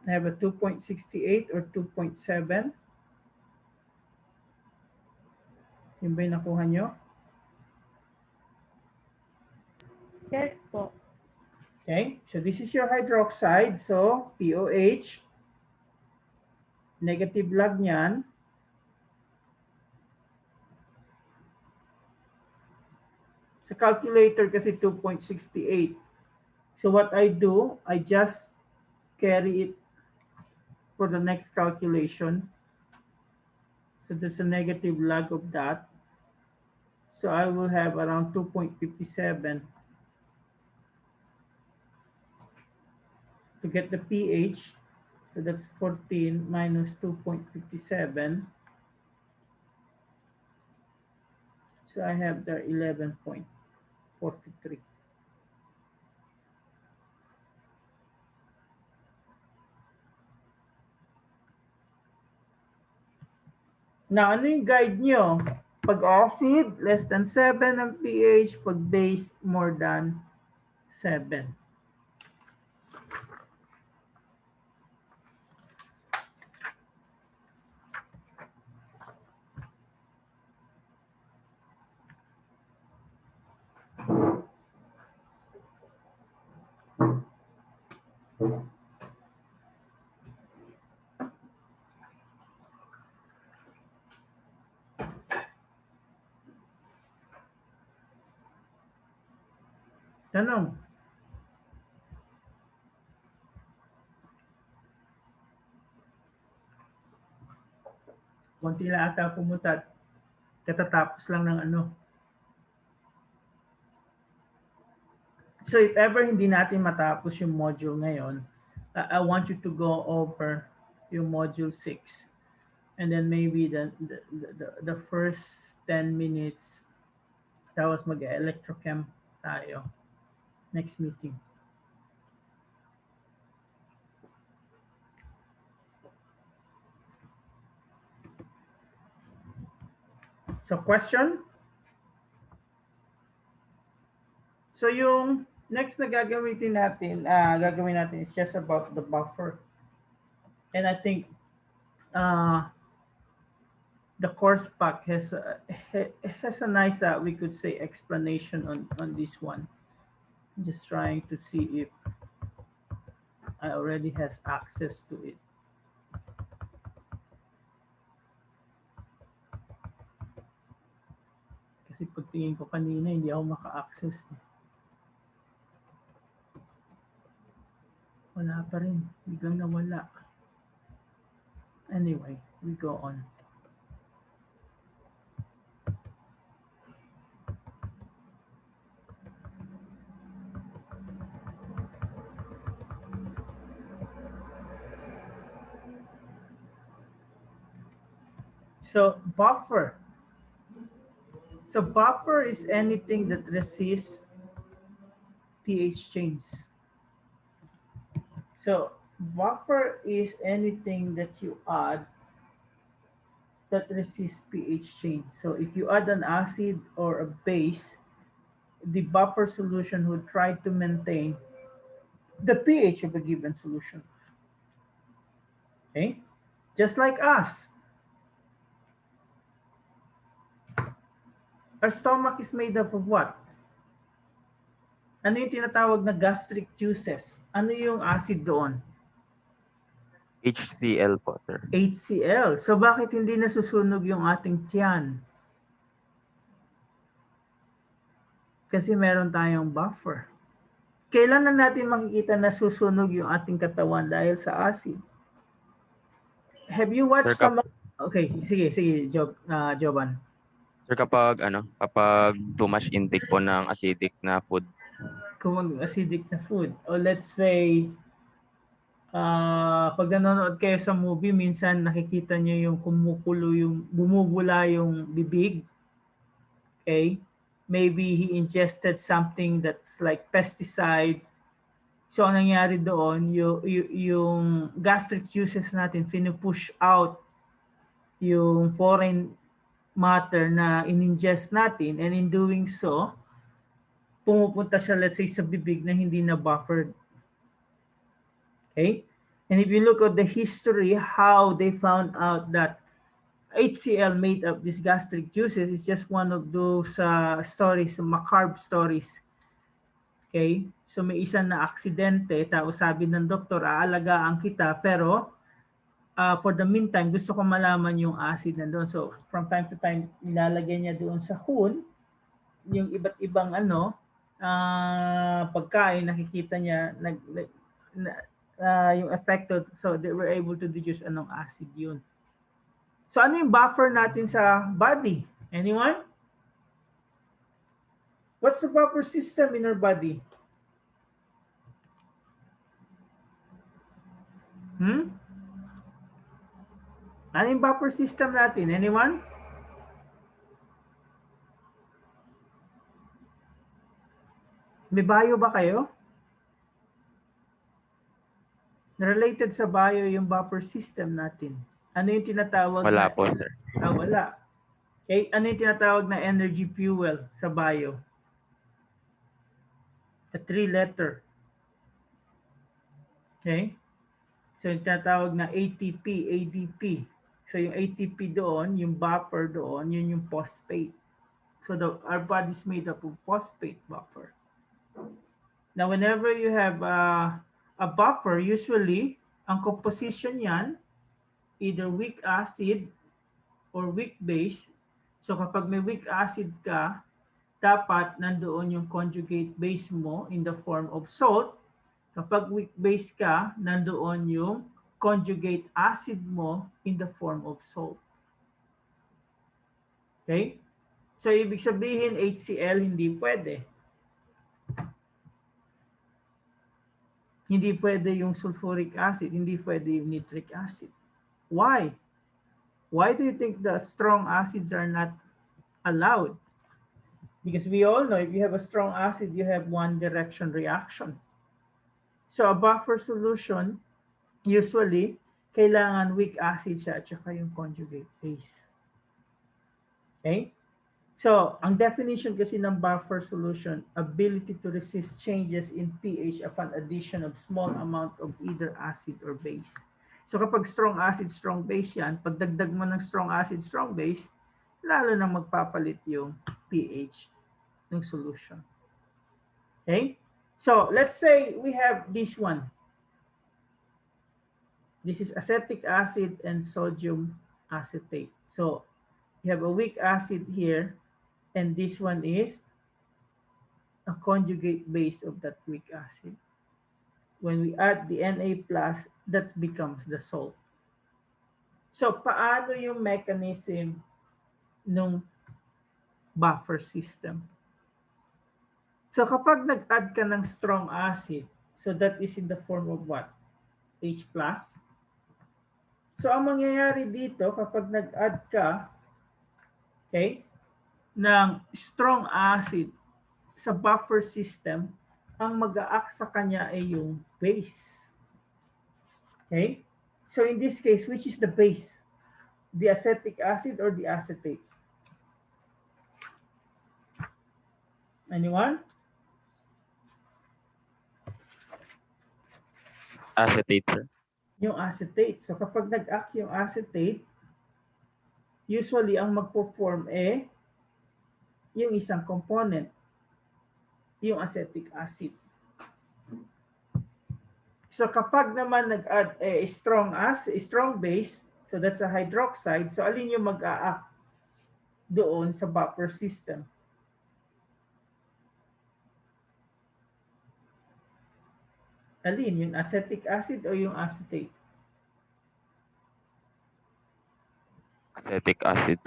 I have a 2.68 or 2.7. Yung ba yung nakuha nyo? Yes po. Okay, so this is your hydroxide. So POH, negative log niyan. Sa calculator kasi 2.68. So what I do, I just carry it for the next calculation. So there's a negative log of that. So I will have around 2.57 to get the pH. So that's 14 minus 2.57. So I have there 11.43. Now, ano yung guide nyo? Pag acid, less than 7 ang pH. Pag base, more than 7. Tanong. Konti lang ata pumunta. Katatapos lang ng ano. So if ever hindi natin matapos yung module ngayon, I want you to go over yung module 6. And then maybe the first 10 minutes, tapos mag-electrochem tayo. Next meeting. So question? So yung next na gagawin natin is just about the buffer. And I think the course pack has a nice, we could say, explanation on this one. I'm just trying to see if I already has access to it. Kasi pagtingin ko kanina, hindi ako maka-access. Wala pa rin. Biglang nawala. Anyway, we go on. So buffer. So buffer is anything that resists pH change. So buffer is anything that you add that resists pH change. So if you add an acid or a base, the buffer solution would try to maintain the pH of a given solution. Okay? Just like us. Our stomach is made up of what? Ano yung tinatawag na gastric juices? Ano yung acid doon? HCl po, sir. HCl. So bakit hindi nasusunog yung ating tiyan? Kasi meron tayong buffer. Kailan na natin makikita na susunog yung ating katawan dahil sa acid? Have you watched Sir, Okay, sige, Jovan. Sir, kapag too much intake po ng acidic na food. Kung acidic na food. O let's say, pag nanonood kayo sa movie, minsan nakikita nyo yung bumubula yung bibig. Okay? Maybe he ingested something that's like pesticide. So, ang nangyari doon, yung gastric juices natin, pinupush out yung foreign matter na in-ingest natin, and in doing so, pumupunta siya, let's say, sa bibig na hindi na buffered. Okay? And if you look at the history, how they found out that HCl made up these gastric juices is just one of those stories, macabre stories. Okay? So may isa na aksidente, tapos sabi ng doktor, aalagaan kita, pero for the meantime, gusto ko malaman yung acid na doon. So from time to time, nilalagay niya doon sa hoon, yung iba't ibang pagkain, nakikita niya yung affected, so they were able to deduce anong acid yun. So ano yung buffer natin sa body? Anyone? What's the buffer system in our body? Ano yung buffer system natin? Anyone? May bio ba kayo? Related sa bio yung buffer system natin. Ano yung tinatawag Wala po, sir. Wala. Okay, ano yung tinatawag na energy fuel sa bio? A 3-letter. Okay? So yung tinatawag na ATP, ADP. So yung ATP doon, yung buffer doon, yun yung phosphate. So our body is made up of phosphate buffer. Now, whenever you have a a buffer, usually, ang composition yan, either weak acid or weak base. So kapag may weak acid ka, dapat nandoon yung conjugate base mo in the form of salt. Kapag weak base ka, nandoon yung conjugate acid mo in the form of salt. Okay? So ibig sabihin HCl hindi pwede. Hindi pwede yung sulfuric acid, hindi pwede yung nitric acid. Why? Why do you think the strong acids are not allowed? Because we all know if you have a strong acid, you have one direction reaction. So a buffer solution, usually, kailangan weak acid siya at saka yung conjugate base. Okay? So, ang definition kasi ng buffer solution, ability to resist changes in pH upon addition of small amount of either acid or base. So, kapag strong acid, strong base yan, pag dagdag mo ng strong acid, strong base, lalo na magpapalit yung pH ng solution. Okay? So, let's say we have this one. This is acetic acid and sodium acetate. So, you have a weak acid here, and this one is a conjugate base of that weak acid. When we add the Na+, that becomes the salt. So, paano yung mechanism ng buffer system? So, kapag nag-add ka ng strong acid, so that is in the form of what? H+. So, ang mangyayari dito, kapag nag-add ka, okay, ng strong acid sa buffer system, ang mag-a-act sa kanya ay yung base. Okay? So in this case, which is the base? The acetic acid or the acetate? Anyone? Acetate, sir. Yung acetate. So kapag nag-act yung acetate, usually ang magpo-form yung isang component, yung acetic acid. So kapag naman nag-add strong base, so that's a hydroxide, so alin yung mag-a-act doon sa buffer system? Alin, yung acetic acid o yung acetate? Acetic acid.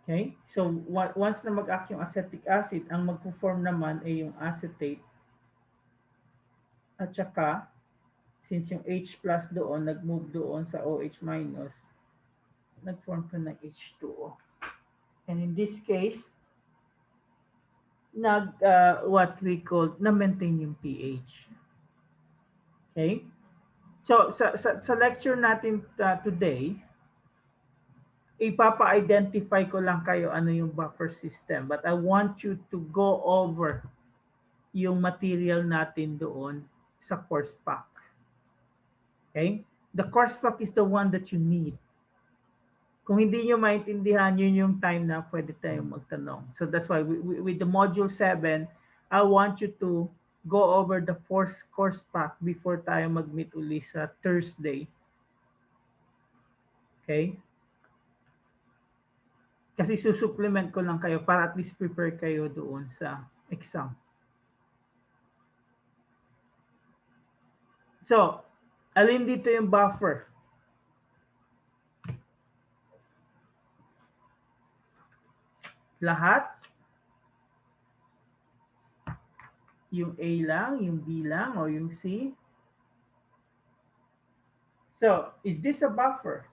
Okay? So once na mag-act yung acetic acid, ang magpo-form naman ay yung acetate. At saka, since yung H plus doon, nag-move doon sa OH minus, nag-form ka ng H2O. And in this case, what we call, na-maintain yung pH. Okay? So, sa lecture natin today, ipapa-identify ko lang kayo ano yung buffer system. But I want you to go over yung material natin doon sa course pack. Okay? The course pack is the one that you need. Kung hindi nyo maintindihan, yun yung time na pwede tayong magtanong. So that's why with the module 7, I want you to go over the course pack before tayo mag-meet uli sa Thursday. Okay? Kasi susupplement ko lang kayo para at least prepare kayo doon sa exam. So, alin dito yung buffer? Lahat? Yung A lang, yung B lang, o yung C? So, is this a buffer?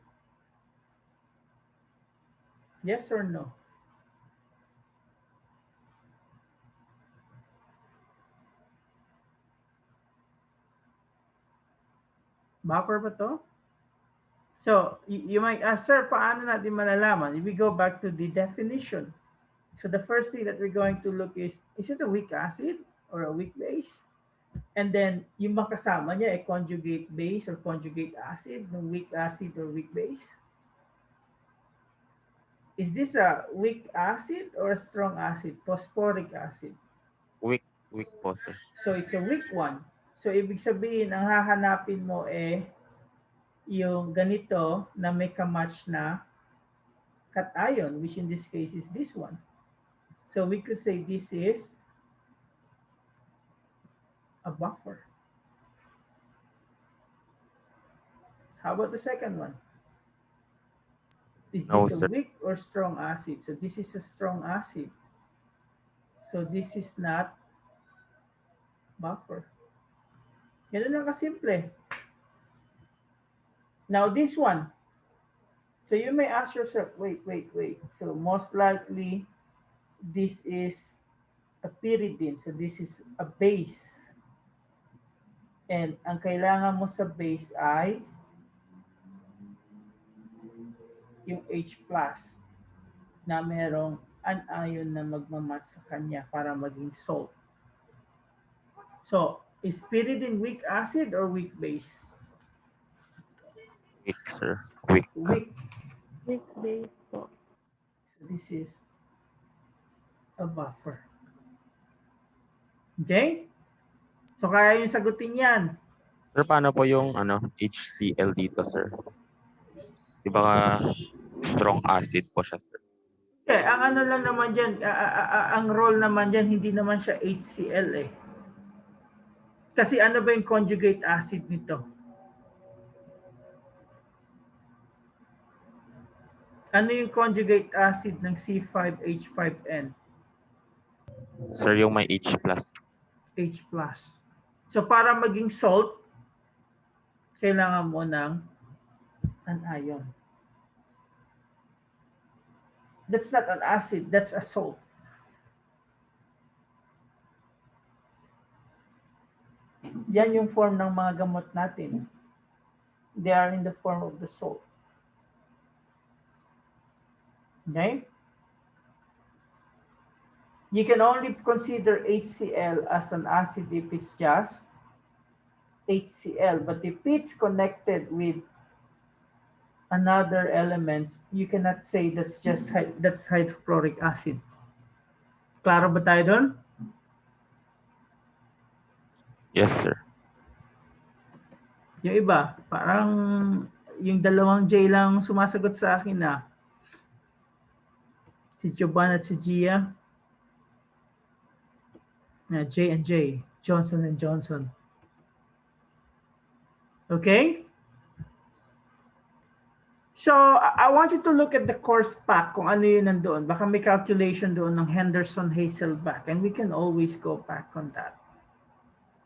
Yes or no? Buffer ba to? So, you might ask, sir, paano natin malalaman? If we go back to the definition. So the first thing that we're going to look is it a weak acid or a weak base? And then, yung makasama niya ay conjugate base or conjugate acid, ng weak acid or weak base? Is this a weak acid or a strong acid? Phosphoric acid? Weak po, sir. So it's a weak one. So, ibig sabihin, ang hahanapin mo yung ganito na may kamatch na cation, which in this case is this one. So, we could say this is a buffer. How about the second one? Is No, this a sir. weak or strong acid? So this is a strong acid. So this is not buffer. Ganun lang kasimple. Now this one. So you may ask yourself, wait. So most likely, this is a pyridine. So this is a base. And ang kailangan mo sa base ay yung H+. Na merong anion na magmamatch sa kanya para maging salt. So, is pyridine weak acid or weak base? Weak, sir. Weak. Weak. Weak base po. So, this is a buffer. Okay? So, kaya yung sagutin yan. Sir, paano po yung HCl dito, sir? Di ba strong acid po siya, sir? Okay, ang ano lang naman dyan, ang role naman dyan, hindi naman siya HCl eh. Kasi ano ba yung conjugate acid nito? Ano yung conjugate acid ng C5H5N? Sir, yung may H+. H+. So para maging salt, kailangan mo ng anion. That's not an acid, that's a salt. Yan yung form ng mga gamot natin. They are in the form of the salt. Okay? You can only consider HCl as an acid if it's just HCl. But if it's connected with another elements, you cannot say that's hydrochloric acid. Klaro ba tayo doon? Yes, sir. Yung iba, parang yung dalawang J lang sumasagot sa akin na. Si Joban at si Gia. J and J, Johnson and Johnson. Okay? So, I want you to look at the course pack kung ano yun nandoon. Baka may calculation doon ng Henderson-Hazelback and we can always go back on that.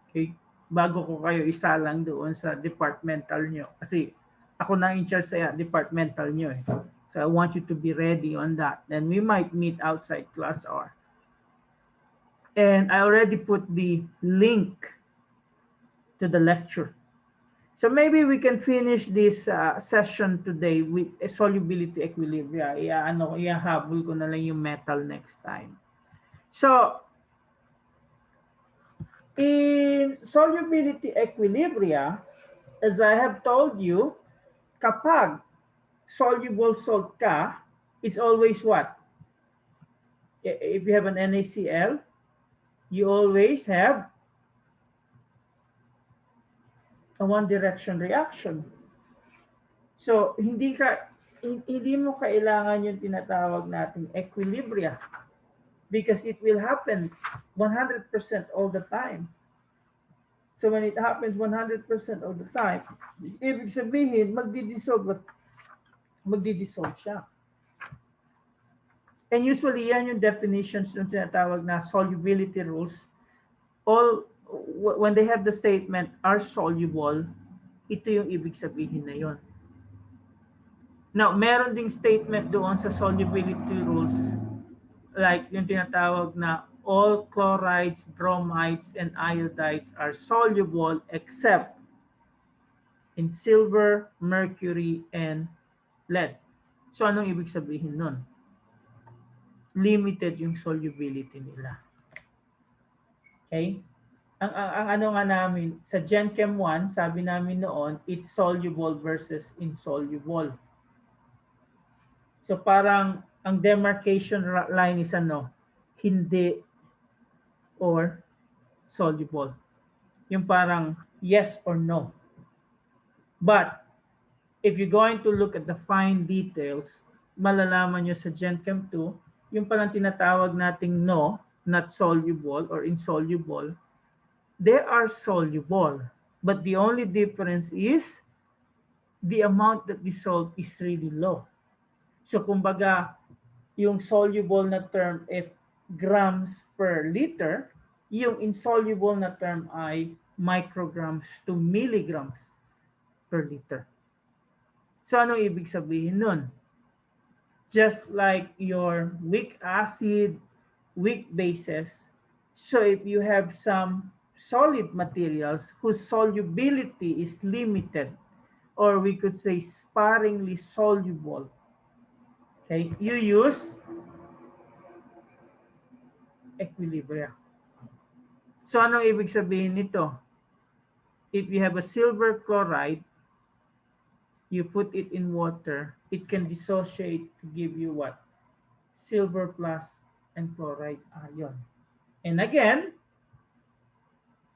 Okay? Bago ko kayo isa lang doon sa departmental nyo. Kasi ako na in charge sa departmental nyo eh. So, I want you to be ready on that. And we might meet outside class hour. And I already put the link to the lecture. So maybe we can finish this session today with a solubility equilibria. Ihahabol ko na lang yung metal next time. So, in solubility equilibria, as I have told you, kapag soluble salt ka, it's always what? If you have an NaCl, you always have a one-direction reaction. So, hindi mo kailangan yung tinatawag nating equilibria because it will happen 100% all the time. So, when it happens 100% all the time, ibig sabihin, magdi-dissolve siya. And usually, yan yung definitions ng tinatawag na solubility rules. When they have the statement are soluble, ito yung ibig sabihin na yon. Now, meron ding statement doon sa solubility rules like yung tinatawag na all chlorides, bromides, and iodides are soluble except in silver, mercury, and lead. So, anong ibig sabihin nun? Limited yung solubility nila. Okay? Ang ano nga namin, sa Gen Chem 1, sabi namin noon, it's soluble versus insoluble. So parang ang demarcation line is ano, hindi or soluble. Yung parang yes or no. But if you're going to look at the fine details, malalaman nyo sa Gen Chem 2, yung palang tinatawag nating no, not soluble or insoluble, they are soluble. But the only difference is the amount that dissolved is really low. So kumbaga, yung soluble na term ay grams per liter, yung insoluble na term ay micrograms to milligrams per liter. So anong ibig sabihin nun? Just like your weak acid, weak bases, so if you have some solid materials whose solubility is limited, or we could say sparingly soluble, okay, you use equilibria. So anong ibig sabihin nito? If you have a silver chloride, you put it in water, it can dissociate to give you what? Silver plus and chloride ion. And again,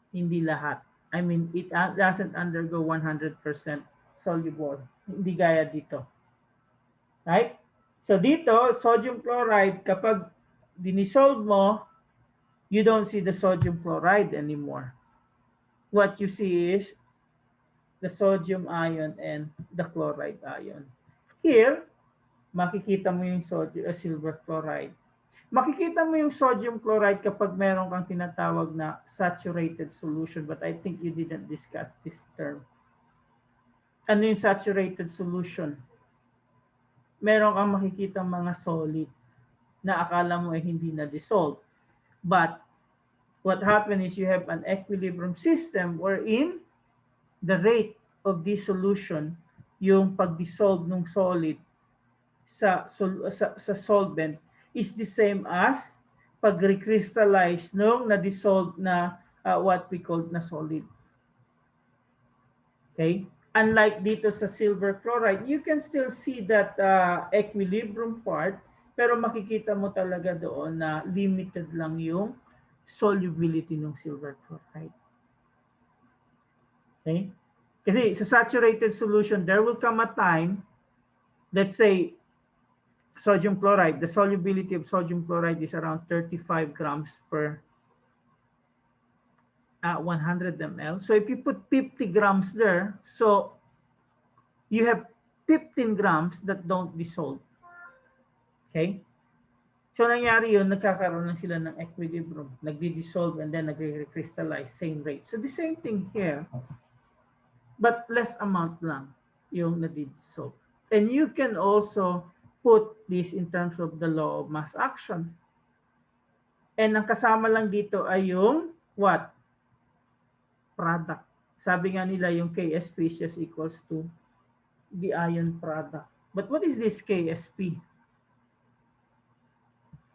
hindi lahat. I mean, it doesn't undergo 100% soluble. Hindi gaya dito. Right? So dito, sodium chloride, kapag dinisolve mo, you don't see the sodium chloride anymore. What you see is the sodium ion and the chloride ion. Here, makikita mo yung silver chloride. Makikita mo yung sodium chloride kapag meron kang tinatawag na saturated solution, but I think you didn't discuss this term. Ano yung saturated solution? Meron kang makikita mga solid na akala mo ay hindi na dissolve. But what happened is you have an equilibrium system wherein the rate of dissolution, yung pag-dissolve ng solid sa solvent, is the same as pag-recrystallize nung na-dissolve na what we call na solid. Okay? Unlike dito sa silver chloride, you can still see that equilibrium part, pero makikita mo talaga doon na limited lang yung solubility ng silver chloride. Okay? Kasi sa saturated solution, there will come a time, let's say, sodium chloride, the solubility of sodium chloride is around 35 grams per 100 ml. So if you put 50 grams there, so you have 15 grams that don't dissolve. Okay? So nangyari yun, nagkakaroon lang sila ng equilibrium. Nagdi-dissolve and then nagre-crystallize, same rate. So the same thing here, but less amount lang yung nadi-dissolve. And you can also put this in terms of the law of mass action. And ang kasama lang dito ay yung what? Product. Sabi nga nila yung KSP is just equals to the ion product. But what is this KSP?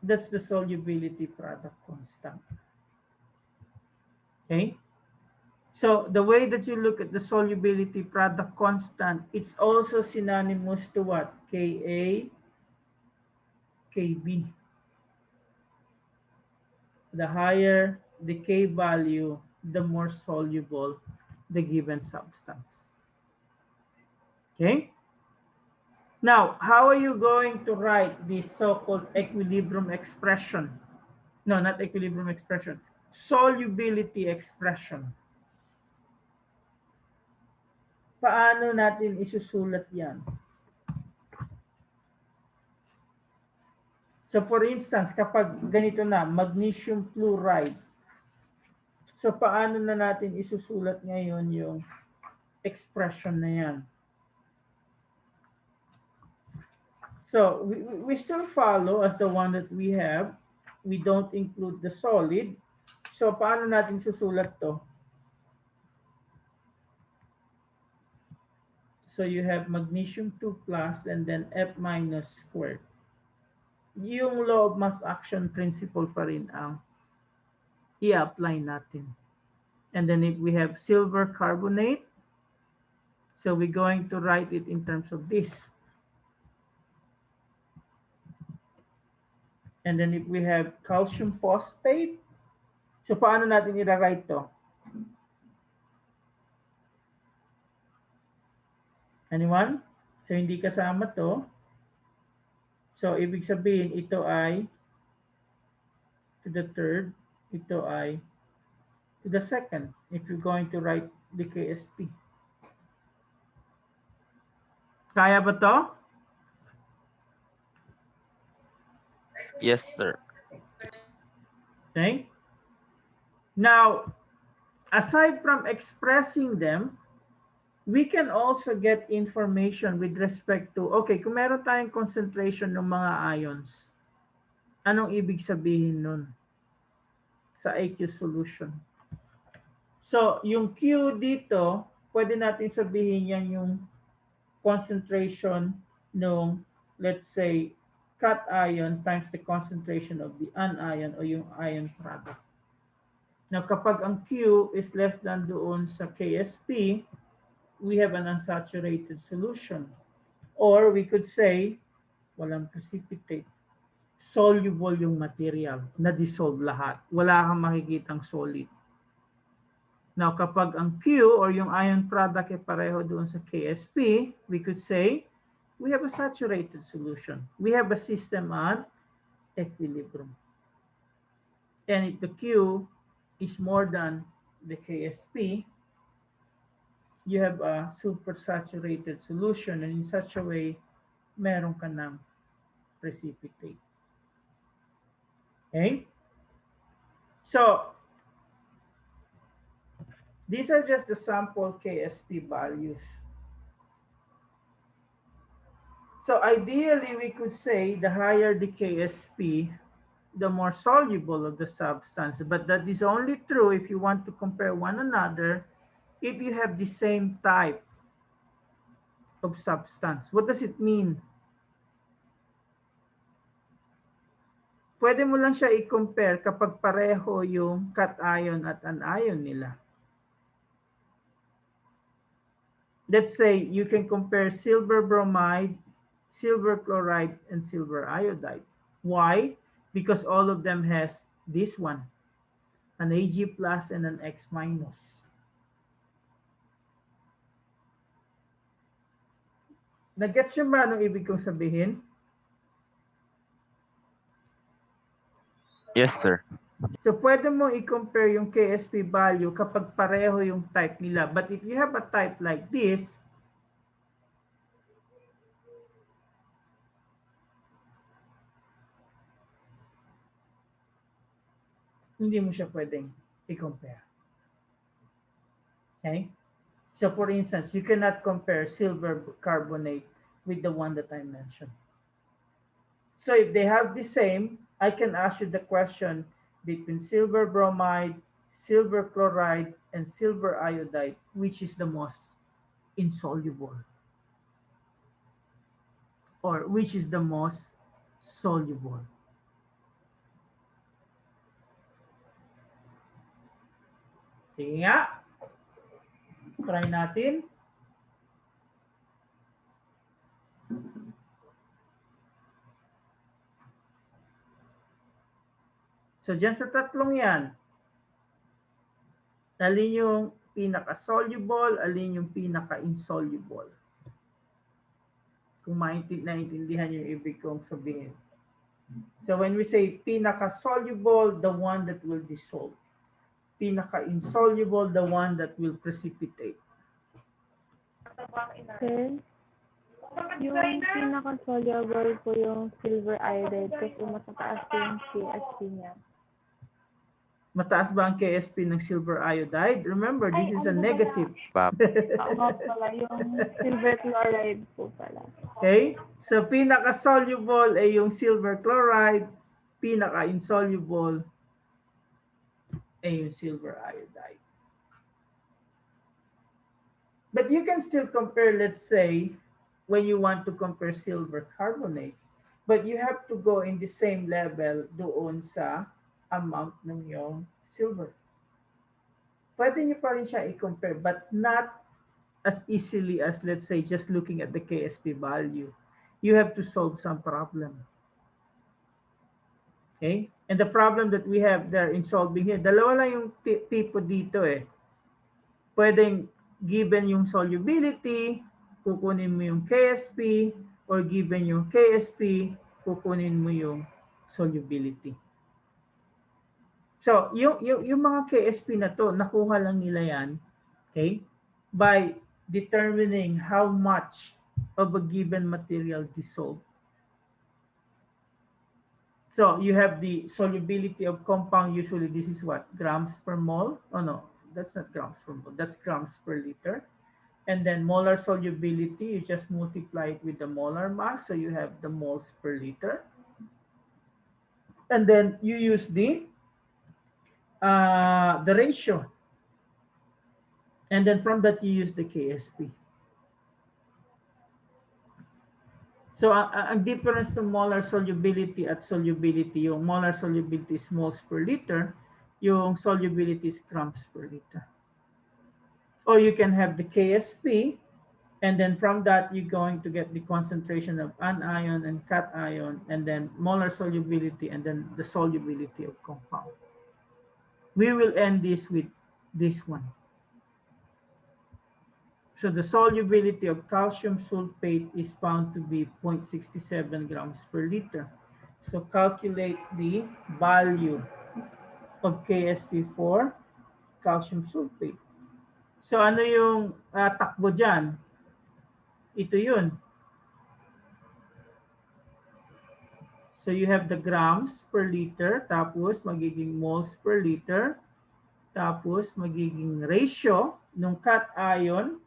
That's the solubility product constant. Okay? So the way that you look at the solubility product constant, it's also synonymous to what? Ka, Kb. The higher the K value, the more soluble the given substance. Okay? Now, how are you going to write this so-called equilibrium expression? No, not equilibrium expression. Solubility expression. Paano natin isusulat yan? So for instance, kapag ganito na, magnesium fluoride. So paano na natin isusulat ngayon yung expression na yan? So we still follow as the one that we have. We don't include the solid. So paano natin susulat to? So you have magnesium 2 plus and then F minus squared. Yung law of mass action principle pa rin ang i-apply natin. And then if we have silver carbonate, so we're going to write it in terms of this. And then if we have calcium phosphate, so paano natin i-write to? Anyone? So, hindi kasama to. So, ibig sabihin, ito ay to the third, ito ay to the second, if you're going to write the KSP. Kaya ba to? Yes, sir. Okay. Now, aside from expressing them, we can also get information with respect to, okay, kung meron tayong concentration ng mga ions, anong ibig sabihin nun sa aqueous solution? So, yung Q dito, pwede natin sabihin yan yung concentration ng, let's say, cation times the concentration of the anion o yung ion product. Now, kapag ang Q is less than doon sa KSP, we have an unsaturated solution. Or we could say, walang precipitate. Soluble yung material, na-dissolve lahat. Wala kang makikitang solid. Now, kapag ang Q or yung ion product ay pareho doon sa KSP, we could say, we have a saturated solution. We have a system at equilibrium. And if the Q is more than the KSP, you have a supersaturated solution, and in such a way, meron ka ng precipitate. Okay? So, these are just the sample KSP values. So ideally, we could say the higher the KSP, the more soluble of the substance. But that is only true if you want to compare one another if you have the same type of substance. What does it mean? Pwede mo lang siya i-compare kapag pareho yung cation at anion nila. Let's say you can compare silver bromide, silver chloride, and silver iodide. Why? Because all of them has this one, an Ag plus and an X minus. Nag-gets nyo ba anong ibig kong sabihin? Yes, sir. So pwede mo i-compare yung KSP value kapag pareho yung type nila. But if you have a type like this, hindi mo siya pwedeng i-compare. Okay? So for instance, you cannot compare silver carbonate with the one that I mentioned. So if they have the same, I can ask you the question between silver bromide, silver chloride, and silver iodide, which is the most insoluble? Or which is the most soluble? Sige nga. Try natin. So, dyan sa tatlong yan, alin yung pinaka-soluble, alin yung pinaka-insoluble? Kung naintindihan yung ibig kong sabihin. So, when we say pinaka-soluble, the one that will dissolve. Pinaka-insoluble, the one that will precipitate. Sir, yung pinaka-soluble po yung silver iodide kasi matataas po yung KSP niya. Mataas ba ang KSP ng silver iodide? Remember, this is a negative. Oo pala, yung silver chloride po pala. Okay? So, pinaka-soluble ay yung silver chloride, pinaka-insoluble ay yung silver iodide. But you can still compare, let's say, when you want to compare silver carbonate, but you have to go in the same level doon sa amount ng yung silver. Pwede nyo pa rin siya i-compare, but not as easily as, let's say, just looking at the KSP value. You have to solve some problem. Okay? And the problem that we have there in solving here, dalawa lang yung tipo dito eh. Pwedeng given yung solubility, kukunin mo yung KSP, or given yung KSP, kukunin mo yung solubility. So, yung mga KSP na to, nakuha lang nila yan, okay, by determining how much of a given material dissolved. So, you have the solubility of compound. Usually, this is what? Grams per mole? Oh, no, that's not grams per mole. That's grams per liter. And then molar solubility, you just multiply it with the molar mass. So, you have the moles per liter. And then, you use the ratio. And then from that, you use the KSP. So, ang difference ng molar solubility at solubility, yung molar solubility is moles per liter, yung solubility is grams per liter. Or you can have the KSP, and then from that, you're going to get the concentration of anion and cation, and then molar solubility, and then the solubility of compound. We will end this with this one. So the solubility of calcium sulfate is found to be 0.67 grams per liter. So calculate the value of KSP for calcium sulfate. So ano yung takbo dyan? Ito yun. So you have the grams per liter, tapos magiging moles per liter, tapos magiging ratio ng cation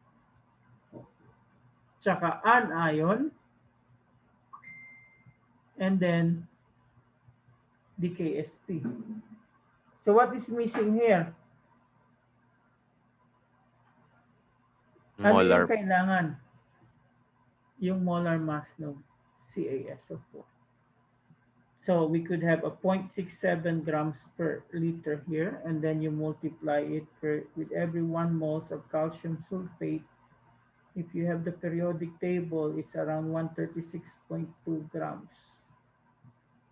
tsaka anion, and then the KSP. So what is missing here? Ano Molar. yung kailangan? Yung molar mass ng CaSO4. So we could have a 0.67 grams per liter here, and then you multiply it with every 1 moles of calcium sulfate. If you have the periodic table, it's around 136.2 grams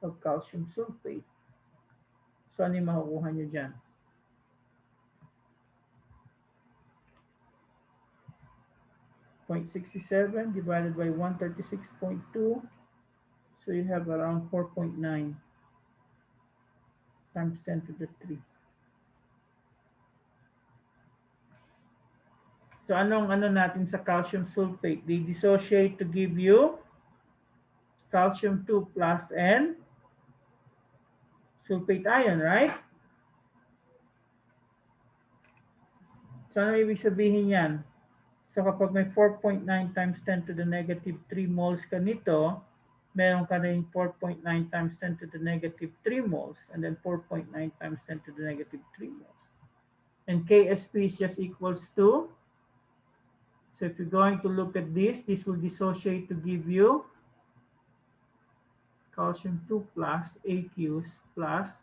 of calcium sulfate. So ano yung makukuha nyo dyan? .67 divided by 136.2. So you have around 4.9 times 10 to the 3. So anong natin sa calcium sulfate? They dissociate to give you calcium 2 plus and sulfate ion, right? So ano ibig sabihin yan? So kapag may 4.9 times 10 to the negative 3 moles ka nito, meron ka rin 4.9 times 10 to the negative 3 moles, and then 4.9 times 10 to the negative 3 moles. And KSP is just equals to, so if you're going to look at this will dissociate to give you calcium 2 plus aqueous plus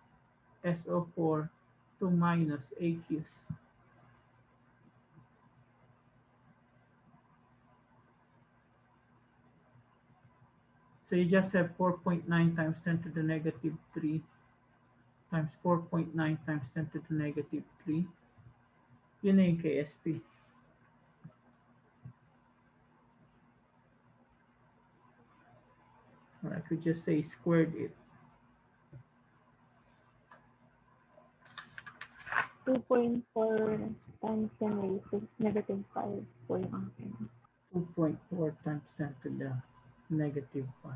SO4 2 minus aqueous. So you just have 4.9 times 10 to the negative 3 times 4.9 times 10 to the negative 3. Yun na yung KSP. Or I could just say squared it. 2.4 times 10 raised to negative 5 po yung 2.4 times 10 to the negative 5.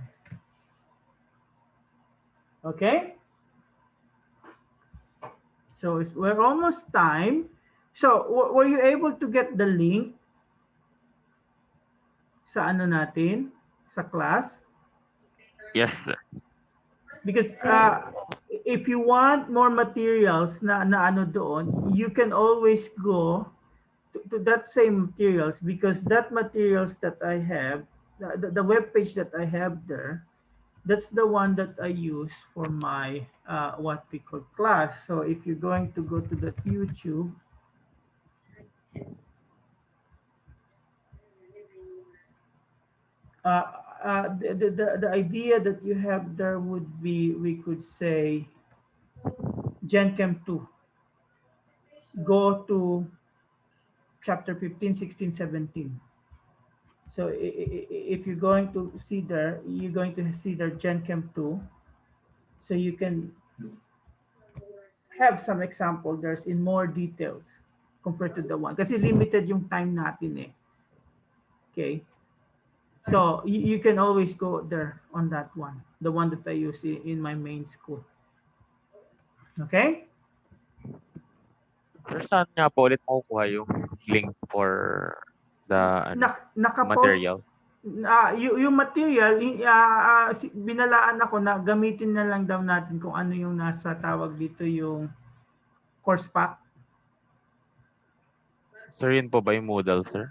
Okay? So we're almost time. So were you able to get the link sa ano natin? Sa class? Yes, sir. Because if you want more materials na ano doon, you can always go to that same materials, because that materials that I have, the web page that I have there, that's the one that I use for my what we call class. So if you're going to go to that YouTube, the idea that you have there would be, we could say, Gen Chem 2. Go to chapter 15, 16, 17. So if you're going to see there, you're going to see there Gen Chem 2. So you can have some example there's in more details compared to the one. Kasi limited yung time natin eh. Okay. So you can always go there on that one. The one that I use in my main school. Okay? Sir, saan nga po ulit makukuha yung link for the Nakapost material? yung material, binalaan ako na gamitin na lang daw natin kung ano yung nasa tawag dito yung course pack. Sir, yun po ba yung Moodle, sir?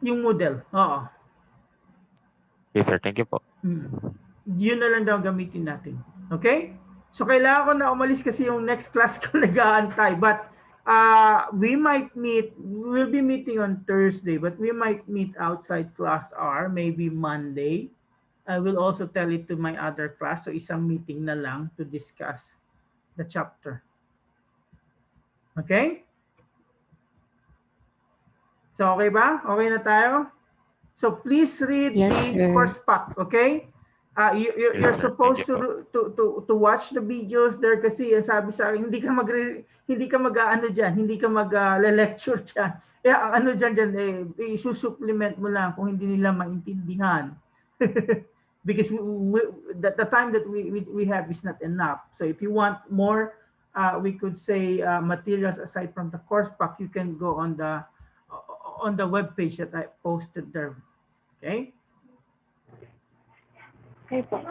Yung model, oo. Okay, sir. Thank you po. Yun na lang daw gamitin natin. Okay? So, kailangan ko na umalis kasi yung next class ko nag-aantay. But, we'll be meeting on Thursday, but we might meet outside class R, maybe Monday. I will also tell it to my other class. So, isang meeting na lang to discuss the chapter. Okay? So, okay ba? Okay na tayo? So, please read the course pack, okay? You're supposed to watch the videos there kasi sabi sa akin, hindi ka mag-aano diyan, hindi ka mag-lecture diyan. Eh ang ano diyan isusupplement mo lang kung hindi nila maintindihan. Because the time that we have is not enough. So if you want more, we could say materials aside from the course pack, you can go on the web page that I posted there. Okay? Okay po.